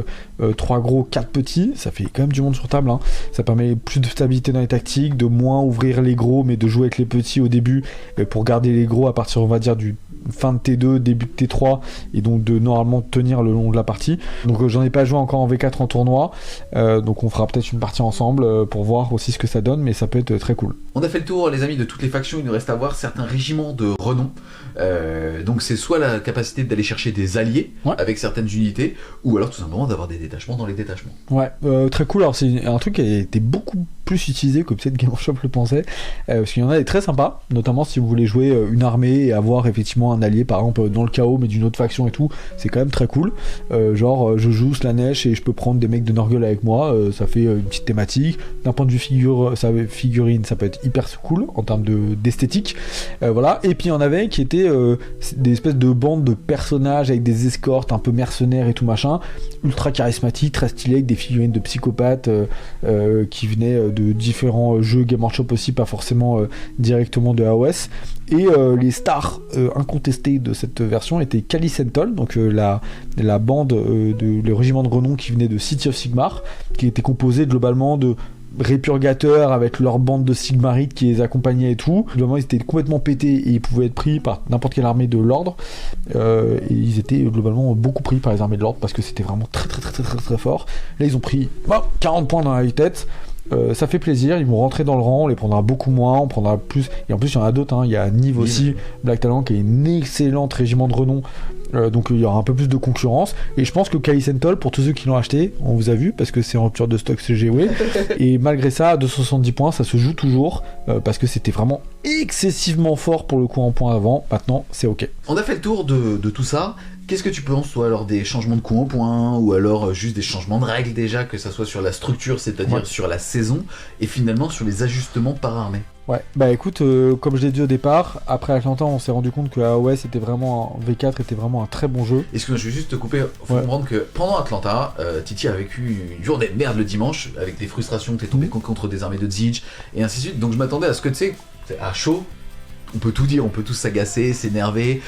3 gros, 4 petits, ça fait quand même du monde sur table. Hein. Ça permet plus de stabilité dans les tactiques, de moins ouvrir les gros, mais de jouer avec les petits au début pour garder les gros à partir, on va dire, du fin de T2, début de T3, et donc de normalement tenir le long de la partie. Donc j'en ai pas joué encore en V4 en tournoi, donc on fera peut-être une partie ensemble pour voir aussi ce que ça donne, mais ça peut être très cool. On a fait le tour, les amis, de toutes les factions. Il nous reste à voir certains régiments de renom. Donc c'est soit la capacité d'aller chercher des alliés avec certaines unités, ou alors tout simplement d'avoir des détachements dans les détachements. Ouais, très cool. Alors c'est un truc qui a été beaucoup plus utilisé que peut-être Game Workshop le pensait, parce qu'il y en a des très sympas, notamment si vous voulez jouer une armée et avoir effectivement un allié par exemple dans le chaos mais d'une autre faction et tout, c'est quand même très cool. Genre je joue Slanesh et je peux prendre des mecs de Nurgle avec moi, ça fait une petite thématique. D'un point de vue figurine, ça peut être hyper cool en termes d'esthétique. Voilà. Et puis il y en avait qui étaient des espèces de bandes de personnages avec des escortes un peu mercenaires et tout machin, ultra charismatiques, très stylés, avec des figurines de psychopathes qui venaient de différents jeux Game Workshop aussi, pas forcément directement de AOS. Et les stars incontestées de cette version étaient Kali Sentol, donc la bande le régiment de renom qui venait de City of Sigmar, qui était composé globalement de répurgateurs avec leur bande de Sigmarites qui les accompagnaient et tout. Globalement, ils étaient complètement pétés et ils pouvaient être pris par n'importe quelle armée de l'ordre. Et ils étaient globalement beaucoup pris par les armées de l'ordre parce que c'était vraiment très très très très très très fort. Là, ils ont pris 40 points dans la tête. Ça fait plaisir, ils vont rentrer dans le rang, on les prendra beaucoup moins, on prendra plus, et en plus il y en a d'autres, hein. Il y a Niv aussi, Black Talent qui est une excellente régiment de renom, donc il y aura un peu plus de concurrence, et je pense que Kali Sentol, pour tous ceux qui l'ont acheté, on vous a vu, parce que c'est en rupture de stock CGW, et malgré ça, à 270 points, ça se joue toujours, parce que c'était vraiment excessivement fort pour le coup en points avant, maintenant c'est ok. On a fait le tour de tout ça. Qu'est-ce que tu penses, toi, alors des changements de coups en points, ou alors juste des changements de règles déjà, que ça soit sur la structure, c'est-à-dire sur la saison, et finalement sur les ajustements par armée? Ouais, bah écoute, comme je l'ai dit au départ, après Atlanta, on s'est rendu compte que AOS était vraiment, V4 était vraiment un très bon jeu. Excuse-moi, je vais juste te couper, faut comprendre que pendant Atlanta, Titi a vécu une journée de merde le dimanche, avec des frustrations, que t'es tombé contre des armées de Zinj, et ainsi de suite, donc je m'attendais à ce que, tu sais, à chaud, on peut tout dire, on peut tous s'agacer, s'énerver,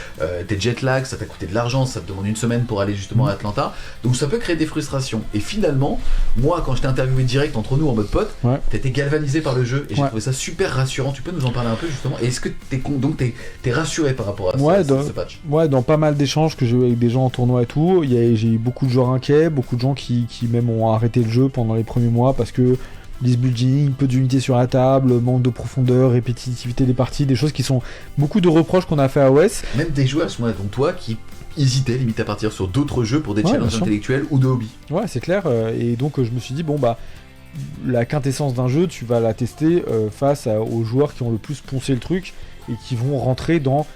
t'es jet lag, ça t'a coûté de l'argent, ça te demande une semaine pour aller justement à Atlanta, donc ça peut créer des frustrations. Et finalement, moi quand je t'ai interviewé direct entre nous en mode pote, t'étais galvanisé par le jeu et j'ai trouvé ça super rassurant. Tu peux nous en parler un peu justement? Et est-ce que t'es rassuré par rapport à ce patch? Ouais, dans pas mal d'échanges que j'ai eu avec des gens en tournoi et tout, j'ai eu beaucoup de joueurs inquiets, beaucoup de gens qui même ont arrêté le jeu pendant les premiers mois parce que list building, peu d'unités sur la table, manque de profondeur, répétitivité des parties, des choses qui sont beaucoup de reproches qu'on a fait à OS. Même des joueurs dont toi qui hésitaient limite à partir sur d'autres jeux pour des challenges intellectuels ou de hobby. Ouais, c'est clair, et donc je me suis dit la quintessence d'un jeu, tu vas la tester face aux joueurs qui ont le plus poncé le truc et qui vont rentrer dans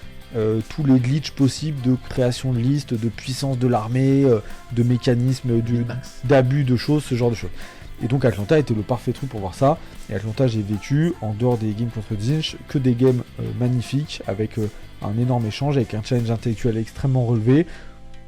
tous les glitches possibles de création de listes, de puissance de l'armée, de mécanismes, d'abus de choses, ce genre de choses. Et donc Atlanta était le parfait truc pour voir ça. Et Atlanta, j'ai vécu, en dehors des games contre Zinch, que des games magnifiques, avec un énorme échange, avec un challenge intellectuel extrêmement relevé.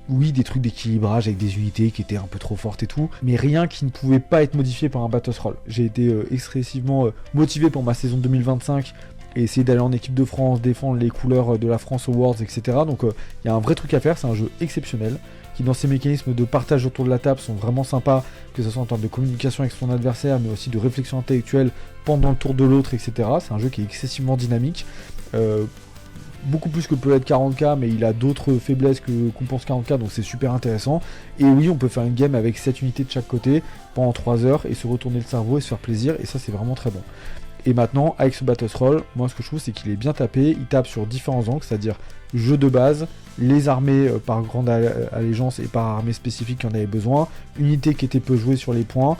Oui, des trucs d'équilibrage avec des unités qui étaient un peu trop fortes et tout, mais rien qui ne pouvait pas être modifié par un Battle Roll. J'ai été excessivement motivé pour ma saison 2025 et essayer d'aller en équipe de France, défendre les couleurs de la France aux Worlds, etc. Donc il y a un vrai truc à faire, c'est un jeu exceptionnel, qui dans ses mécanismes de partage autour de la table sont vraiment sympas, que ce soit en termes de communication avec son adversaire, mais aussi de réflexion intellectuelle pendant le tour de l'autre, etc. C'est un jeu qui est excessivement dynamique. Beaucoup plus que peut être 40k, mais il a d'autres faiblesses qu'on pense 40k, donc c'est super intéressant. Et oui, on peut faire une game avec 7 unités de chaque côté pendant 3 heures et se retourner le cerveau et se faire plaisir, et ça c'est vraiment très bon. Et maintenant, avec ce Battle Roll, moi ce que je trouve c'est qu'il est bien tapé, il tape sur différents angles, c'est-à-dire jeu de base, les armées par grande allégeance et par armée spécifique qui en avait besoin, unités qui étaient peu jouées sur les points,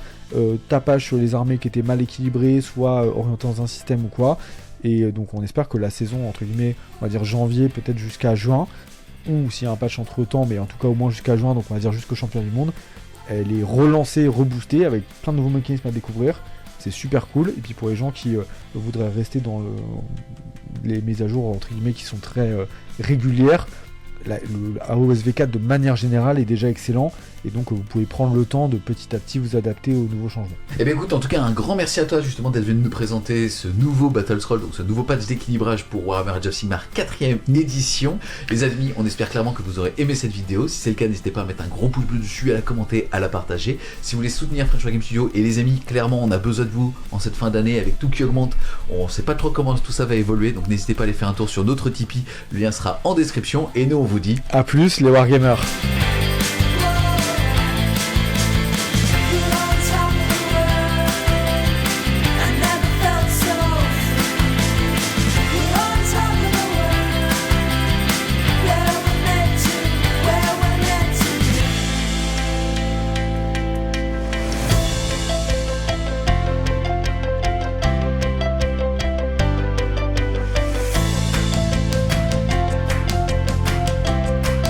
tapage sur les armées qui étaient mal équilibrées, soit orientées dans un système ou quoi. Et donc on espère que la saison, entre guillemets, on va dire janvier, peut-être jusqu'à juin, ou s'il y a un patch entre temps, mais en tout cas au moins jusqu'à juin, donc on va dire jusqu'au champion du monde, elle est relancée, reboostée, avec plein de nouveaux mécanismes à découvrir. C'est super cool. Et puis pour les gens qui voudraient rester dans les mises à jour, entre guillemets, qui sont très régulières, le AOS V4 de manière générale est déjà excellent, et donc vous pouvez prendre le temps de petit à petit vous adapter aux nouveaux changements. Et bien écoute, en tout cas un grand merci à toi justement d'être venu nous présenter ce nouveau Battle Scroll, donc ce nouveau patch d'équilibrage pour Warhammer Age of Sigmar 4ème édition. Les amis, on espère clairement que vous aurez aimé cette vidéo. Si c'est le cas, n'hésitez pas à mettre un gros pouce bleu dessus, à la commenter, à la partager. Si vous voulez soutenir French War Game Studio, et les amis, clairement on a besoin de vous en cette fin d'année avec tout qui augmente. On sait pas trop comment tout ça va évoluer, donc n'hésitez pas à aller faire un tour sur notre Tipeee, le lien sera en description, et nous on vous dit à plus les Wargamers.